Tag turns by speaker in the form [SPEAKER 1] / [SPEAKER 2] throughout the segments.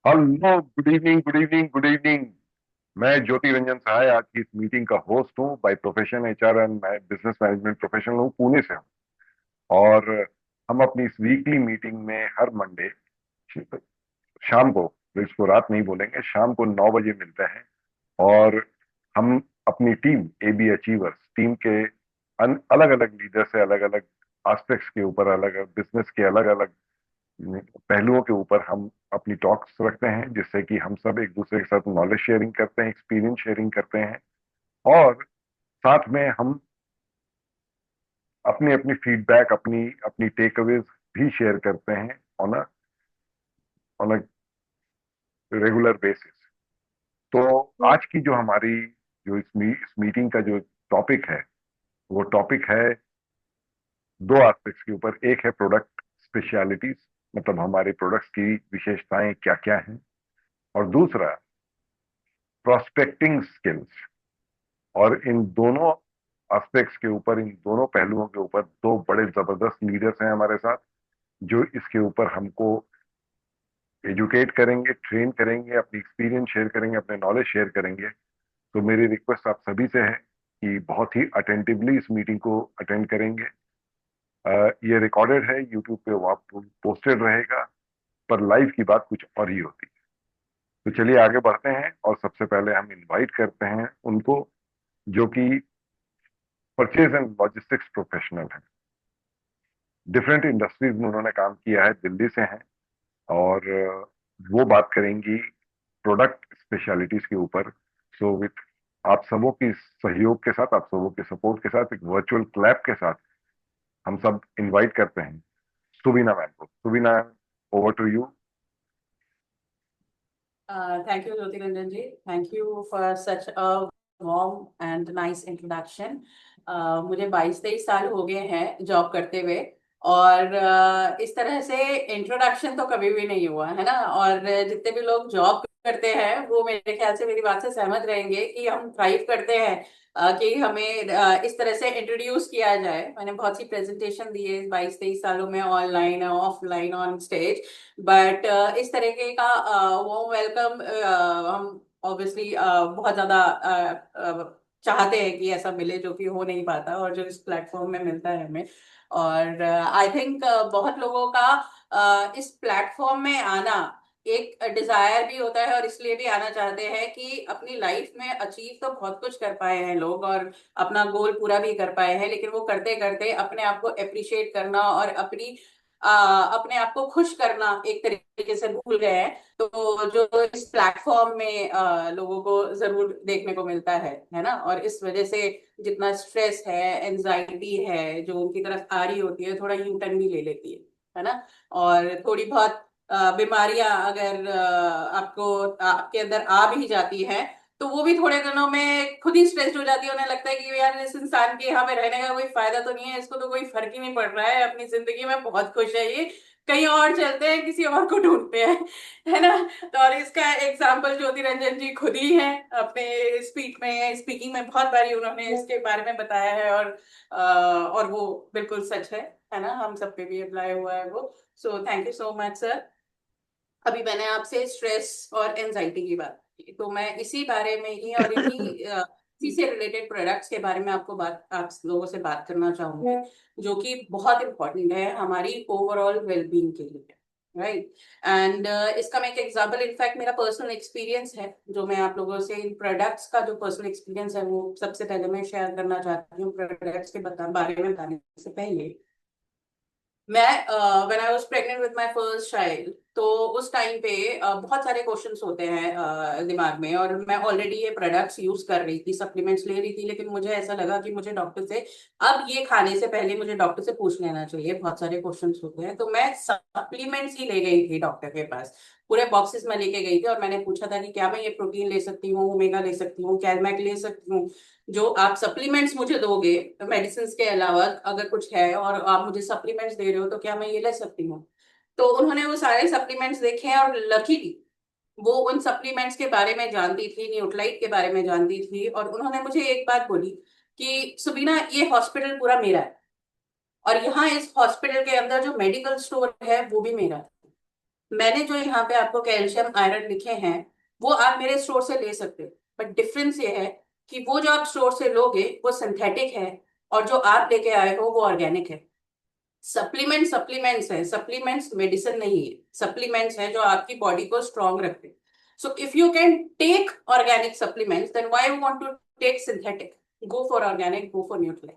[SPEAKER 1] Hello, good evening, good evening, good evening. मैं ज्योति रंजन सहाय आज की इस मीटिंग का होस्ट हूँ। By profession HR and business management professional हूँ, पुणे से हूँ। और हम अपनी इस वीकली मीटिंग में हर मंडे शाम को, इसको रात नहीं बोलेंगे, शाम को 9 बजे मिलते हैं। और हम अपनी टीम एबी अचीवर्स टीम के अलग अलग लीडर से अलग अलग एस्पेक्ट्स के ऊपर, अलग अलग बिजनेस के अलग अलग पहलुओं के ऊपर हम अपनी टॉक्स रखते हैं, जिससे कि हम सब एक दूसरे के साथ नॉलेज शेयरिंग करते हैं, एक्सपीरियंस शेयरिंग करते हैं। और साथ में हम अपनी अपनी फीडबैक, अपनी अपनी टेक अवेज भी शेयर करते हैं ऑन अ रेगुलर बेसिस। तो आज की जो हमारी जो इस मीटिंग का जो टॉपिक है, वो टॉपिक है दो एस्पेक्ट्स के ऊपर। एक है प्रोडक्ट स्पेशलिटीज, मतलब हमारे प्रोडक्ट्स की विशेषताएं क्या क्या हैं। और दूसरा प्रोस्पेक्टिंग स्किल्स। और इन दोनों एस्पेक्ट्स के ऊपर, इन दोनों पहलुओं के ऊपर दो बड़े जबरदस्त लीडर्स हैं हमारे साथ, जो इसके ऊपर हमको एजुकेट करेंगे, ट्रेन करेंगे, अपनी एक्सपीरियंस शेयर करेंगे, अपने नॉलेज शेयर करेंगे। तो मेरी रिक्वेस्ट आप सभी से है कि बहुत ही अटेंटिवली इस मीटिंग को अटेंड करेंगे। ये रिकॉर्डेड है, यूट्यूब पे वो पोस्टेड रहेगा, पर लाइव की बात कुछ और ही होती है। तो चलिए आगे बढ़ते हैं, और सबसे पहले हम इनवाइट करते हैं उनको, जो कि परचेज एंड लॉजिस्टिक्स प्रोफेशनल है। डिफरेंट इंडस्ट्रीज में उन्होंने काम किया है, दिल्ली से हैं। और वो बात करेंगी प्रोडक्ट स्पेशलिटीज के ऊपर। सो विथ आप सबों की सहयोग के साथ, आप सबों के सपोर्ट के साथ, एक वर्चुअल क्लैप के साथ हम सब इनवाइट करते हैं सुबीना मैम को। Subina, over to you.
[SPEAKER 2] Thank you, Jyoti Ranjan ji. Thank you for such a warm and nice introduction. मुझे 22-23 साल हो गए हैं जॉब करते हुए। और इस तरह से इंट्रोडक्शन तो कभी भी नहीं हुआ है ना। और जितने भी लोग जॉब करते हैं वो मेरे ख्याल से मेरी बात से सहमत रहेंगे कि हम थ्राइव करते हैं कि हमें इस तरह से इंट्रोड्यूस किया जाए। मैंने बहुत सी प्रेजेंटेशन दी है 22-23 सालों में, online offline on stage. But इस तरीके का वो वेलकम हम ऑब्वियसली बहुत ज्यादा चाहते हैं कि ऐसा मिले, जो कि हो नहीं पाता और जो इस प्लेटफॉर्म में मिलता है हमें। और आई थिंक बहुत लोगों का इस प्लेटफॉर्म में आना एक डिजायर भी होता है, और इसलिए भी आना चाहते हैं कि अपनी लाइफ में अचीव तो बहुत कुछ कर पाए हैं लोग और अपना गोल पूरा भी कर पाए हैं, लेकिन वो करते करते अपने आप को अप्रिशिएट करना और अपने आप को खुश करना एक तरीके से भूल गए हैं। तो जो इस प्लेटफॉर्म में लोगों को जरूर देखने को मिलता है ना। और इस वजह से जितना स्ट्रेस है, एंजाइटी है जो उनकी तरफ आ रही होती है, थोड़ा यू टर्न भी ले लेती है ना। और थोड़ी बहुत बीमारियां अगर आपको आपके अंदर आ भी जाती हैं, तो वो भी थोड़े दिनों में खुद ही स्ट्रेस्ड हो जाती है। उन्हें लगता है कि यार इस इंसान के यहाँ पे रहने का कोई फायदा तो नहीं है, इसको तो कोई फर्क ही नहीं पड़ रहा है, अपनी जिंदगी में बहुत खुश है ये, कहीं और चलते हैं, किसी और को ढूंढते हैं, है ना। तो और इसका एग्जाम्पल ज्योति रंजन जी खुद ही है। अपने स्पीकिंग में बहुत बारी उन्होंने इसके बारे में बताया है। और वो बिल्कुल सच है ना। हम सब पे भी अप्लाई हुआ है वो। सो thank you so much sir. अभी मैंने आपसे स्ट्रेस और एंजाइटी की बात की, तो मैं इसी बारे में ही और इसी से रिलेटेड प्रोडक्ट्स के बारे में आप लोगों से बात करना चाहूंगी, जो कि बहुत इंपॉर्टेंट है हमारी ओवरऑल वेलबींग के लिए। राइट। एंड इसका मैं एक एग्जांपल, इनफैक्ट मेरा पर्सनल एक्सपीरियंस है जो मैं आप लोगों से इन प्रोडक्ट्स का जो पर्सनल एक्सपीरियंस है वो सबसे पहले मैं शेयर करना चाहती हूँ प्रोडक्ट्स के बारे में बताने से पहले। मैं when I was pregnant with my first child, तो उस टाइम पे बहुत सारे क्वेश्चंस होते हैं दिमाग में, और मैं ऑलरेडी ये प्रोडक्ट्स यूज कर रही थी, सप्लीमेंट्स ले रही थी, लेकिन मुझे ऐसा लगा कि मुझे डॉक्टर से अब ये खाने से पहले मुझे डॉक्टर से पूछ लेना चाहिए, बहुत सारे क्वेश्चंस होते हैं। तो मैं सप्लीमेंट्स ही ले गई थी डॉक्टर के पास। पूरे बॉक्सेस में लेके गई थी और मैंने पूछा था कि क्या मैं ये प्रोटीन ले सकती हूँ, ओमेगा ले सकती हूँ, कैलमैक ले सकती हूँ, जो आप सप्लीमेंट्स मुझे दोगे मेडिसिन के अलावा अगर कुछ है और आप मुझे सप्लीमेंट्स दे रहे हो, तो क्या मैं ये ले सकती हूँ। तो उन्होंने वो सारे सप्लीमेंट्स देखे हैं, और लकीली वो उन सप्लीमेंट्स के बारे में जानती थी, न्यूट्राइट के बारे में जानती थी, और उन्होंने मुझे एक बात बोली कि सुबीना, ये हॉस्पिटल पूरा मेरा है, और यहाँ इस हॉस्पिटल के अंदर जो मेडिकल स्टोर है वो भी मेरा है। मैंने जो यहाँ पे आपको कैल्शियम आयरन लिखे हैं वो आप मेरे स्टोर से ले सकते हो, बट डिफरेंस ये है कि वो जो आप स्टोर से लोगे वो सिंथेटिक है, और जो आप लेके आए हो वो ऑर्गेनिक है। सप्लीमेंट्स है, सप्लीमेंट्स मेडिसिन नहीं है, सप्लीमेंट्स है जो आपकी बॉडी को स्ट्रांग रखते हैं। So if you can take organic supplements then why you want to take synthetic? Go for organic, go for natural.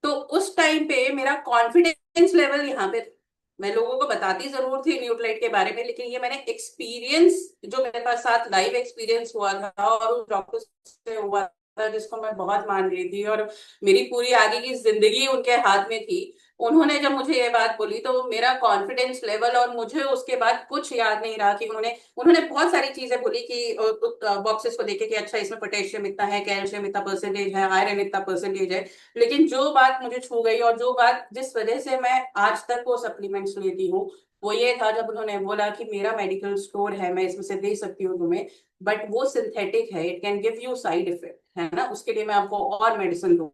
[SPEAKER 2] तो उस टाइम पे मेरा कॉन्फिडेंस लेवल यहाँ पे, मैं लोगों को बताती जरूर थी न्यूट्राइट के बारे में, लेकिन ये मैंने एक्सपीरियंस, जो मेरे पास साथ लाइव एक्सपीरियंस हुआ था और उस डॉक्टर से हुआ था जिसको मैं बहुत मान रही थी, और मेरी पूरी आगे की जिंदगी उनके हाथ में थी। उन्होंने जब मुझे ये बात बोली तो मेरा कॉन्फिडेंस लेवल, और मुझे उसके बाद कुछ याद नहीं रहा कि उन्होंने उन्होंने बहुत सारी चीजें बोली कि बॉक्सेस को देखे कि अच्छा इसमें पोटेशियम इतना है, कैल्शियम इतना परसेंटेज है, आयरन इतना परसेंटेज है। लेकिन जो बात मुझे छू गई और जो बात जिस वजह से मैं आज तक वो सप्लीमेंट्स लेती हूँ, वो ये था जब उन्होंने बोला कि मेरा मेडिकल स्टोर है, मैं इसमें से दे सकती हूँ तुम्हें, बट वो सिंथेटिक है, it can give you side effect, है ना, उसके लिए मैं आपको और मेडिसिन दूंगी।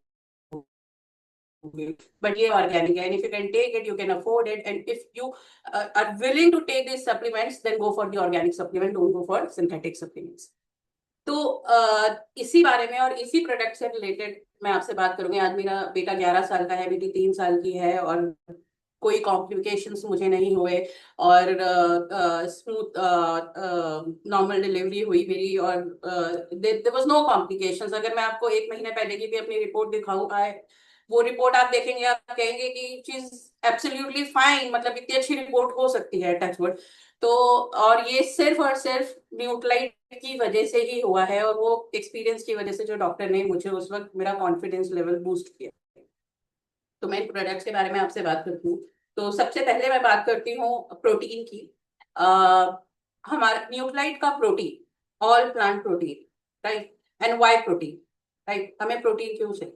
[SPEAKER 2] बट ये ऑर्गेनिक है, and if you can take it, you can afford it, and if you are willing to take this supplements then go for the organic supplement, don't go for synthetic supplements. तो इसी बारे में और इसी product से related मैं आपसे बात करूंगी। आज मेरा बेटा 11 साल का है, बेटी 3 साल की है, और कोई कॉम्प्लिकेशंस मुझे नहीं हुए, और स्मूथ नॉर्मल डिलीवरी हुई मेरी, और देयर वाज नो कॉम्प्लिकेशंस। अगर मैं आपको 1 महीने पहले की भी अपनी रिपोर्ट दिखाऊं, आए वो रिपोर्ट आप देखेंगे, आप कहेंगे कि चीज एब्सोल्युटली फाइन, मतलब इतनी अच्छी रिपोर्ट हो सकती है, टचवुड। तो और ये सिर्फ और सिर्फ न्यूट्राइट की वजह से ही हुआ है, और वो एक्सपीरियंस की वजह से जो डॉक्टर ने मुझे उस वक्त मेरा कॉन्फिडेंस लेवल बूस्ट किया। तो मैं प्रोडक्ट्स के बारे में आपसे बात करती हूँ। तो सबसे पहले मैं बात करती हूँ प्रोटीन की। आ, हमारा न्यूट्राइट का protein all plant protein, right, and whey protein, right, हमें प्रोटीन क्यों चाहिए?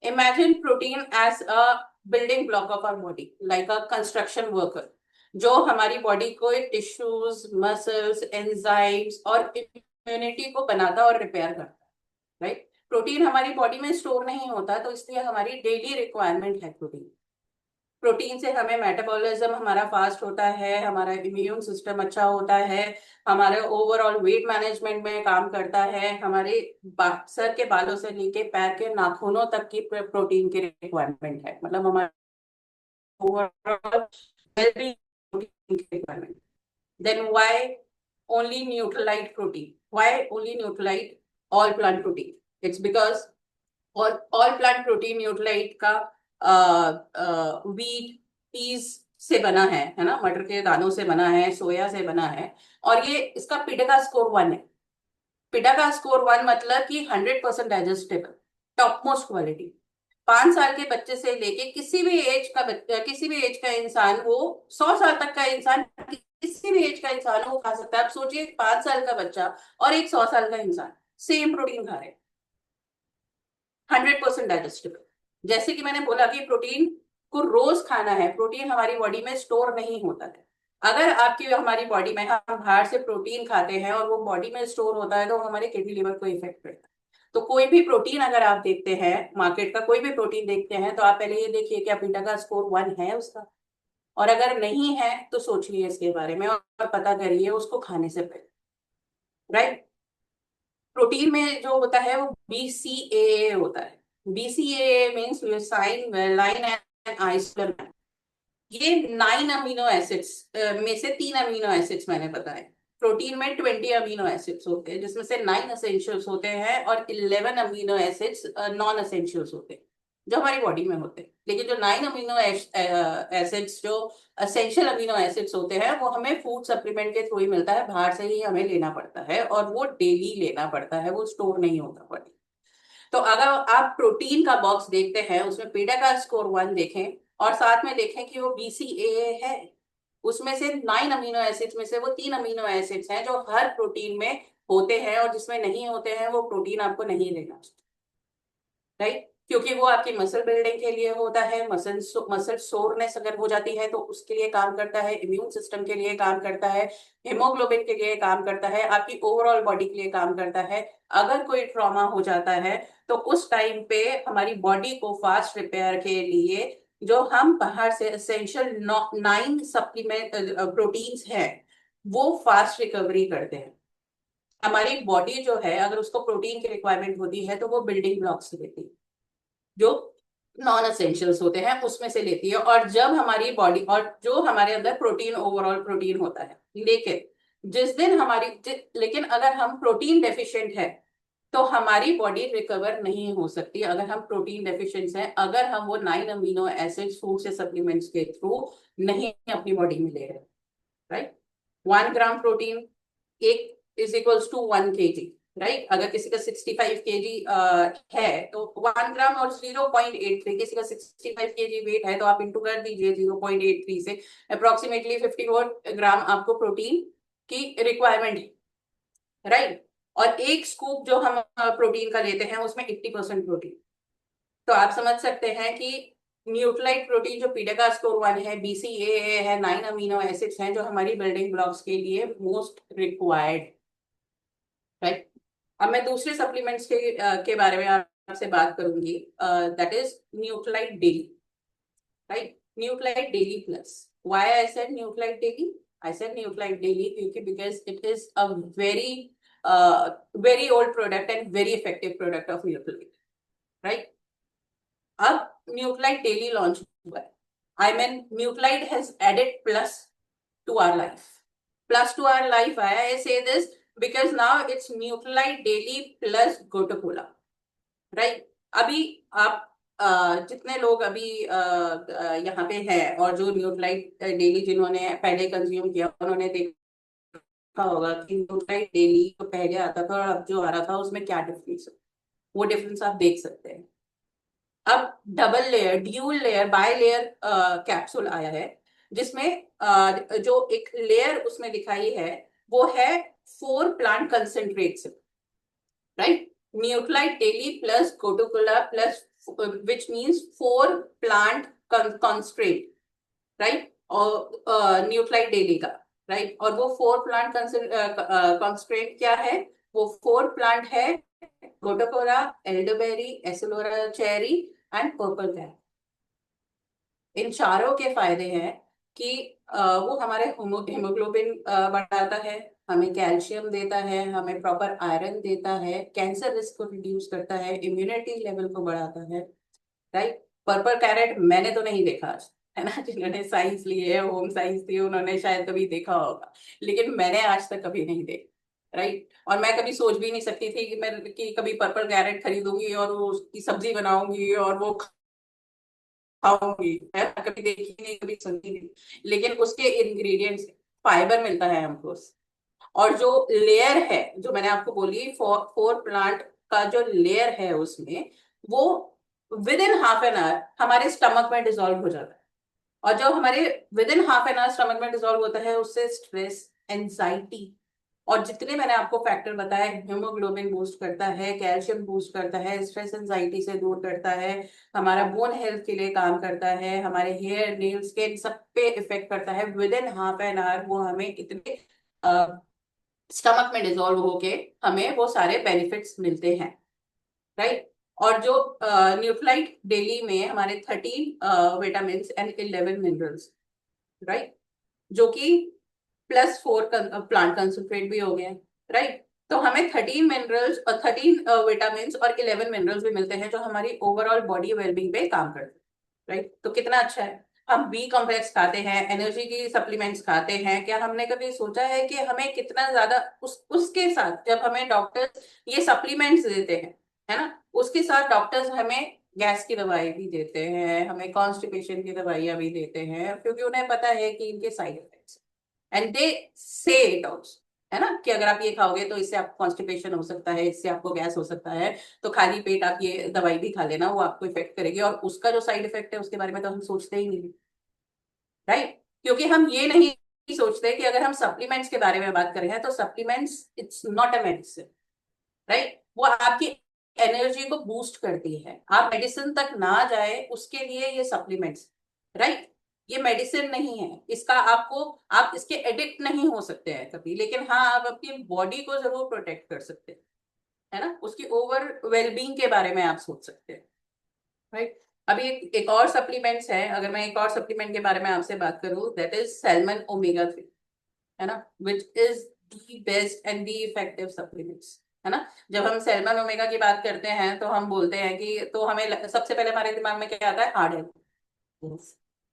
[SPEAKER 2] Imagine protein as a building block of our body, like a construction worker, जो हमारी बॉडी को टिश्यूज, मसल्स, एंजाइम्स और इम्यूनिटी को बनाता और रिपेयर करता है, राइट। प्रोटीन हमारी बॉडी में स्टोर नहीं होता, तो इसलिए हमारी डेली रिक्वायरमेंट है प्रोटीन। प्रोटीन से हमें मेटाबॉलिज्म हमारा फास्ट होता है, हमारा इम्यून सिस्टम अच्छा होता है, हमारे ओवरऑल वेट मैनेजमेंट में काम करता है, हमारे सर के बालों से लेके पैर के नाखूनों तक की प्रोटीन की रिक्वायरमेंट है, मतलब हमारे ओवरऑल वेलबींग प्रोटीन की requirement. Then why only Nutrilite protein? Why only Nutrilite all plant protein? It's because और ऑल प्लांट प्रोटीन न्यूट्रलाइट का व्हीट, पीस से बना है ना, मटर के दानों से बना है, सोया से बना है, और ये इसका पिटा का स्कोर 1 है। पिटा का स्कोर 1 मतलब कि 100% डाइजेस्टेबल, टॉप मोस्ट क्वालिटी। 5 साल के बच्चे से लेके किसी भी एज का बच्चा, किसी भी एज का इंसान, वो 100 साल तक का इंसान, किसी भी एज का इंसान वो खा सकता है। आप सोचिए 5 साल का बच्चा और एक 100 साल का इंसान सेम प्रोटीन खा रहे हैं, 100% डाइजेस्टेबल। जैसे कि मैंने बोला कि प्रोटीन को रोज खाना है, प्रोटीन हमारी बॉडी में स्टोर नहीं होता है। अगर आपकी हमारी बॉडी में हम बाहर से प्रोटीन खाते हैं और वो बॉडी में स्टोर होता है तो हमारे किडनी लिवर को इफेक्ट करता है। तो कोई भी प्रोटीन अगर आप देखते हैं, मार्केट का कोई भी प्रोटीन देखते हैं, तो आप पहले ये देखिए कि बीटा का स्कोर 1 है उसका, और अगर नहीं है तो सोचिए इसके बारे में और पता करिए उसको खाने से पहले, राइट। प्रोटीन में जो होता है वो BCAA होता है। BCAA means sign, valine and isolate. ये 9 अमीनो एसिड्स में से 3 अमीनो एसिड्स मैंने बताए। प्रोटीन में 20 अमीनो एसिड्स होते हैं, जिसमें से 9 असेंशियल्स होते हैं और 11 अमीनो एसिड्स नॉन असेंशियल्स होते हैं, जो हमारी बॉडी में होते हैं। लेकिन जो 9 अमीनो एसिड्स, जो असेंशियल अमीनो एसिड्स होते हैं, वो हमें फूड सप्लीमेंट के थ्रू ही मिलता है, बाहर से ही हमें लेना पड़ता है, और वो डेली लेना पड़ता है, वो स्टोर नहीं होता बॉडी। तो अगर आप प्रोटीन का बॉक्स देखते हैं, उसमें पीडा का स्कोर 1 देखें, और साथ में देखें कि वो BCAA है, उसमें से 9 अमीनो एसिड्स में से वो 3 अमीनो एसिड्स हैं जो हर प्रोटीन में होते हैं, और जिसमें नहीं होते हैं वो प्रोटीन आपको नहीं लेना, राइट। क्योंकि वो आपकी मसल बिल्डिंग के लिए होता है, मसल सोरनेस अगर हो जाती है तो उसके लिए काम करता है, इम्यून सिस्टम के लिए काम करता है, हेमोग्लोबिन के लिए काम करता है, आपकी ओवरऑल बॉडी के लिए काम करता है। अगर कोई ट्रॉमा हो जाता है तो उस टाइम पे हमारी बॉडी को फास्ट रिपेयर के लिए जो हम बाहर से एसेंशियल 9 सप्लीमेंट प्रोटीन्स हैं वो फास्ट रिकवरी करते हैं। हमारी बॉडी जो है अगर उसको प्रोटीन की रिक्वायरमेंट होती है तो वो बिल्डिंग ब्लॉक्स से लेती है, जो नॉन एसेंशियल्स होते हैं उसमें से लेती है। और जब हमारी बॉडी और जो हमारे अंदर प्रोटीन ओवरऑल प्रोटीन होता है, लेकिन जिस दिन लेकिन अगर हम प्रोटीन डेफिशिएंट है तो हमारी बॉडी रिकवर नहीं हो सकती। अगर हम प्रोटीन डेफिशिएंट हैं, अगर हम वो 9 अमीनो एसिड्स फूड से सप्लीमेंट्स के थ्रू नहीं अपनी बॉडी में ले रहे, राइट। 1 ग्राम प्रोटीन एक is equals to 1 kg, right. अगर किसी का 65 kg है तो 1 ग्राम और 0.83, किसी का 65 kg वेट है तो आप इंटू कर दीजिए 0.83 से, अप्रोक्सीमेटली 54 ग्राम आपको प्रोटीन की रिक्वायरमेंट है, राइट। और एक स्कूप जो हम प्रोटीन का लेते हैं उसमें 80% प्रोटीन। तो आप समझ सकते हैं कि न्यूट्राइट प्रोटीन जो पीडेका स्कोर 1 है, BCAA है, 9 अमीनो एसिड्स हैं जो हमारी बिल्डिंग ब्लॉक्स के लिए मोस्ट रिक्वायर्ड, राइट। अब मैं दूसरे सप्लीमेंट्स के बारे में आपसे बात करूंगी, that is Nutrilite daily, right. Nutrilite daily plus. Why I said Nutrilite daily? I said Nutrilite daily क्योंकि because it is a very very old product and very effective product of Nutrilite, right. अब Nutrilite daily launch हुआ है। I mean Nutrilite has added plus to our life. Plus to our life आया, I say this because now it's Nutrilite daily plus gotu kola, right. अभी आप जितने लोग अभी यहाँ पे हैं और जो न्यूक्लाइड डेली जिन्होंने पहले कंज्यूम किया उन्होंने देखा होगा कि न्यूक्लाइड डेली जो पहले आता था और अब जो आ रहा था उसमें क्या डिफरेंस है। वो डिफरेंस आप देख सकते हैं। अब double layer, dual layer, by layer capsule आया है जिसमें जो एक लेयर उसमें दिखाई है वो है 4 plant concentrates, right. Nutrilite daily plus gotu kola plus which means 4 plant concentrate, right. और न्यूक्लाइड डेली का, राइट। और वो 4 प्लांट कंस्ट्रेट क्या है? वो 4 प्लांट है gotu kola, elderberry, acerola cherry and purple cap. इन चारों के फायदे हैं कि वो हमारे हेमोग्लोबिन बढ़ाता है, हमें कैल्शियम देता है, हमें प्रॉपर आयरन देता है, कैंसर रिस्क को रिड्यूस करता है, इम्यूनिटी लेवल को बढ़ाता है, राइट। पर्पल कैरेट मैंने तो नहीं देखा आज, है ना। जिन्होंने साइंस ली है, होम साइंस ली है, उन्होंने शायद कभी देखा होगा, लेकिन मैंने आज तक कभी नहीं देखा, राइट। और मैं कभी सोच भी नहीं सकती थी कि कभी पर्पल कैरेट खरीदूंगी और वो उसकी सब्जी बनाऊंगी और वो खाऊंगी, है ना? कभी देखी नहीं, कभी सुनी नहीं, लेकिन उसके इंग्रेडिएंट्स, फाइबर मिलता है हमको और जो लेयर है जो मैंने आपको बोली 4 प्लांट का जो लेयर है उसमें, वो with in half an hour हमारे स्टमक में डिसॉल्व हो जाता है। और जब हमारे with in half an hour stomach में डिसॉल्व होता है उससे स्ट्रेस, एंजाइटी और जितने मैंने आपको फैक्टर बताए, हीमोग्लोबिन बूस्ट करता है, कैल्शियम बूस्ट करता है, स्ट्रेस एंजाइटी से दूर करता है, हमारा बोन हेल्थ के लिए काम करता है, हमारे हेयर नेल स्किन सब पे इफेक्ट करता है। With in half an hour वो हमें इतने स्टमक में डिसॉल्व होके हमें वो सारे बेनिफिट्स मिलते हैं, राइट। और जो न्यूट्राइट डेली में हमारे 13 विटामिन एंड 11 मिनरल्स, राइट, जो कि +4 प्लांट कंसंट्रेट भी हो गए, राइट। तो हमें 13 मिनरल्स और 13 विटामिन और 11 मिनरल्स भी मिलते हैं जो हमारी ओवरऑल बॉडी वेलबींग पे काम करते हैं, राइट। तो कितना अच्छा है। हम बी कॉम्प्लेक्स खाते हैं, एनर्जी की सप्लीमेंट्स खाते हैं, क्या हमने कभी सोचा है कि हमें कितना ज्यादा उसके साथ जब हमें डॉक्टर्स ये सप्लीमेंट्स देते हैं, है ना, उसके साथ डॉक्टर्स हमें गैस की दवाई भी देते हैं, हमें कॉन्स्टिपेशन की दवाइयां भी देते हैं क्योंकि उन्हें पता है कि इनके साइड इफेक्ट्स, एंड दे से इट आल्सो, है ना, कि अगर आप ये खाओगे तो इससे आपको कॉन्स्टिपेशन हो सकता है, इससे आपको गैस हो सकता है, तो खाली पेट आप ये दवाई भी खा लेना, वो आपको इफेक्ट करेगी। और उसका जो साइड इफेक्ट है उसके बारे में तो हम सोचते ही नहीं, राइट। क्योंकि हम ये नहीं सोचते कि अगर हम सप्लीमेंट्स के बारे में बात कर रहे हैं तो supplements it's not a medicine, right. वो आपकी एनर्जी को बूस्ट करती है, आप मेडिसिन तक ना जाए उसके लिए ये सप्लीमेंट्स, राइट। ये मेडिसिन नहीं है, इसका आपको आप इसके एडिक्ट नहीं हो सकते हैं कभी, लेकिन हाँ आप अपनी बॉडी को जरूर प्रोटेक्ट कर सकते हैं, है ना, उसकी ओवर वेलबींग के बारे में आप सोच सकते हैं, राइट। अभी एक और सप्लीमेंट्स है, अगर मैं एक और सप्लीमेंट के बारे में आपसे बात करूं, दैट इज सैल्मन ओमेगा 3, है ना, which is the best and the effective supplements, है ना। जब हम सैल्मन ओमेगा की बात करते हैं तो हम बोलते हैं कि, तो हमें सबसे पहले हमारे दिमाग में क्या आता है, हार्ट हेल्थ।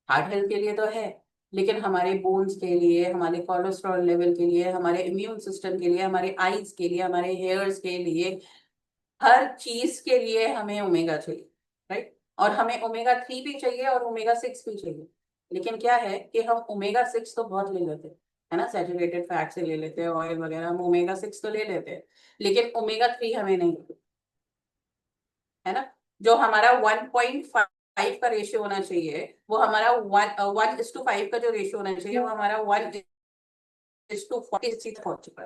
[SPEAKER 2] हार्ट हेल्थ के लिए तो है, लेकिन हमारे बोन्स के लिए, हमारे कोलेस्ट्रॉल लेवल के लिए, हमारे इम्यून सिस्टम के लिए, हमारे आईज के लिए, हमारे हेयर्स के लिए, हर चीज के लिए हमें ओमेगा चाहिए, राइट। और हमें ओमेगा 3 भी चाहिए और ओमेगा 6 भी चाहिए। लेकिन क्या है कि हम ओमेगा 6 तो बहुत ले लेते हैं, है ना, सैचुरेटेड फैट से ले लेते हैं, ऑयल वगैरह, हम ओमेगा 6 तो ले लेते हैं, लेकिन ओमेगा 3 हमें नहीं, है ना। जो हमारा 1.5 का रेशियो होना चाहिए, वो हमारा 1:5 का जो रेशियो होना चाहिए, वो हमारा 1:40 तक पहुंच चुका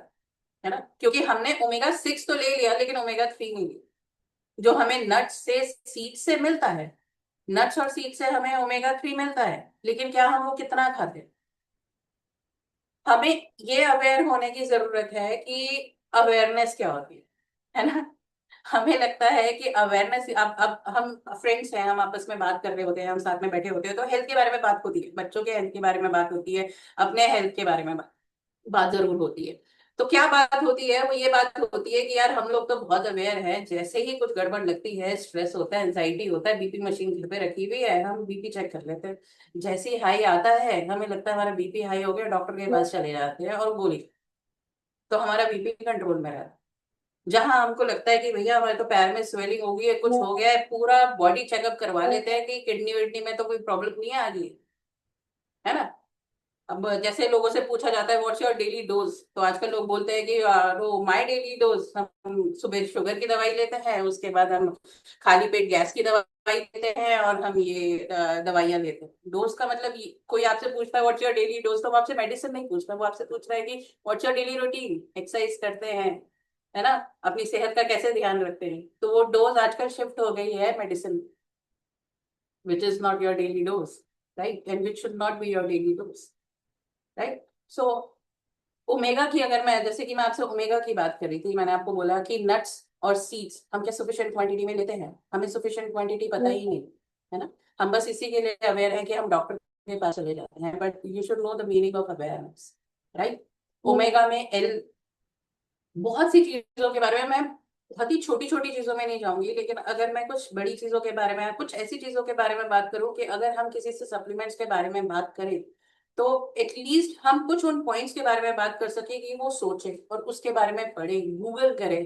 [SPEAKER 2] है ना, क्योंकि हमने ओमेगा 6 तो ले लिया लेकिन ओमेगा 3 नहीं लिया। जो हमें नट्स से, सीड से मिलता है, नट्स और सीड से हमें ओमेगा 3 मिलता है, लेकिन क्या हम वो कितना खाते हैं। हमें ये अवेयर होने की जरूरत है कि अवेयरनेस क्या होती है ना। हमें लगता है कि अवेयरनेस, अब हम फ्रेंड्स हैं, हम आपस में बात कर रहे होते हैं, हम साथ में बैठे होते हैं, तो हेल्थ के बारे में बात होती है, बच्चों के हेल्थ के बारे में बात होती है, अपने हेल्थ के बारे में बात जरूर होती है। तो क्या बात होती है, वो ये बात होती है कि यार हम लोग तो बहुत अवेयर हैं, जैसे ही कुछ गड़बड़ लगती है, स्ट्रेस होता है, एंजाइटी होता है, बीपी मशीन घर पे रखी हुई है, हम बीपी चेक कर लेते हैं, जैसे ही हाई आता है हमें लगता है हमारा बीपी हाई हो गया, डॉक्टर के पास चले जाते हैं और गोली, तो हमारा बीपी कंट्रोल में रहता है। जहां हमको लगता है कि भैया हमारे तो पैर में स्वेलिंग हो गई है, कुछ हो गया है, पूरा बॉडी चेकअप करवा लेते हैं कि किडनी विडनी में तो कोई प्रॉब्लम नहीं आ गई है ना। अब जैसे लोगों से पूछा जाता है व्हाट्स योर डेली डोज, तो आजकल लोग बोलते हैं कि नो माय डेली डोज, हम सुबह शुगर की दवाई लेते हैं, उसके बाद हम खाली पेट गैस की दवाई लेते हैं, और हम ये दवाइयां लेते हैं। डोज का मतलब कोई आपसे पूछता है व्हाट्स योर डेली डोज, तो वो आपसे मेडिसिन नहीं पूछता, वो आपसे पूछ रहा है कि what's your daily routine, exercise करते हैं, है ना, अपनी सेहत का कैसे ध्यान रखते हैं। तो वो डोज आजकल शिफ्ट हो गई है medicine, which is not your daily dose, right, and which should not be your daily dose, right. So omega की, अगर मैं, जैसे कि मैं आपसे ओमेगा की बात कर रही थी, मैंने आपको बोला कि नट्स और सीड्स हम क्या सफिशिएंट क्वांटिटी में लेते हैं, हमें सफिशिएंट क्वांटिटी पता ही नहीं, है ना। हम बस इसी के लिए अवेयर हैं कि हम डॉक्टर के पास चले जाते हैं, but you should know the meaning of awareness, right. Omega में एल, बहुत सी चीजों के बारे में मैं, बहुत ही छोटी छोटी चीजों में नहीं जाऊंगी, लेकिन अगर मैं कुछ बड़ी चीजों के बारे में, कुछ ऐसी चीजों के बारे में बात करूं कि अगर हम किसी से सप्लीमेंट्स के बारे में बात करें, तो एटलीस्ट हम कुछ उन पॉइंट्स के बारे में बात कर सके कि वो सोचे और उसके बारे में पढ़े, गूगल करे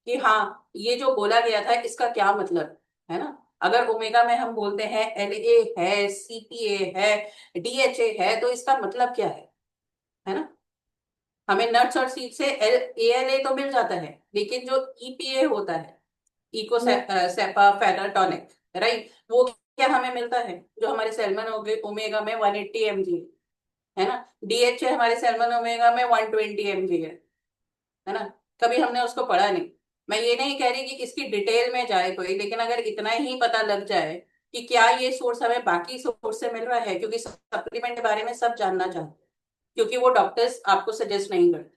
[SPEAKER 2] कि हाँ ये जो बोला गया था इसका क्या मतलब है ना। अगर ओमेगा में हम बोलते हैं LA है, CPA है, DHA है, तो इसका मतलब क्या है ना। हमें नट्स और सीड से ALA तो मिल जाता है, लेकिन जो EPA होता है, इको सेपा फैटाटॉनिक, राइट, वो क्या हमें मिलता है, जो हमारे सैल्मन ओमेगा में 180 mg है ना। DHA हमारे सैल्मन ओमेगा में 120 mg है ना। कभी हमने उसको पढ़ा नहीं। मैं ये नहीं कह रही कि इसकी डिटेल में जाए कोई, लेकिन अगर इतना ही पता लग जाए कि क्या ये सोर्स हमें बाकी सोर्स से मिल रहा है, क्योंकि सप्लीमेंट के बारे में सब जानना चाहते हैं, क्योंकि वो डॉक्टर्स आपको सजेस्ट नहीं करते,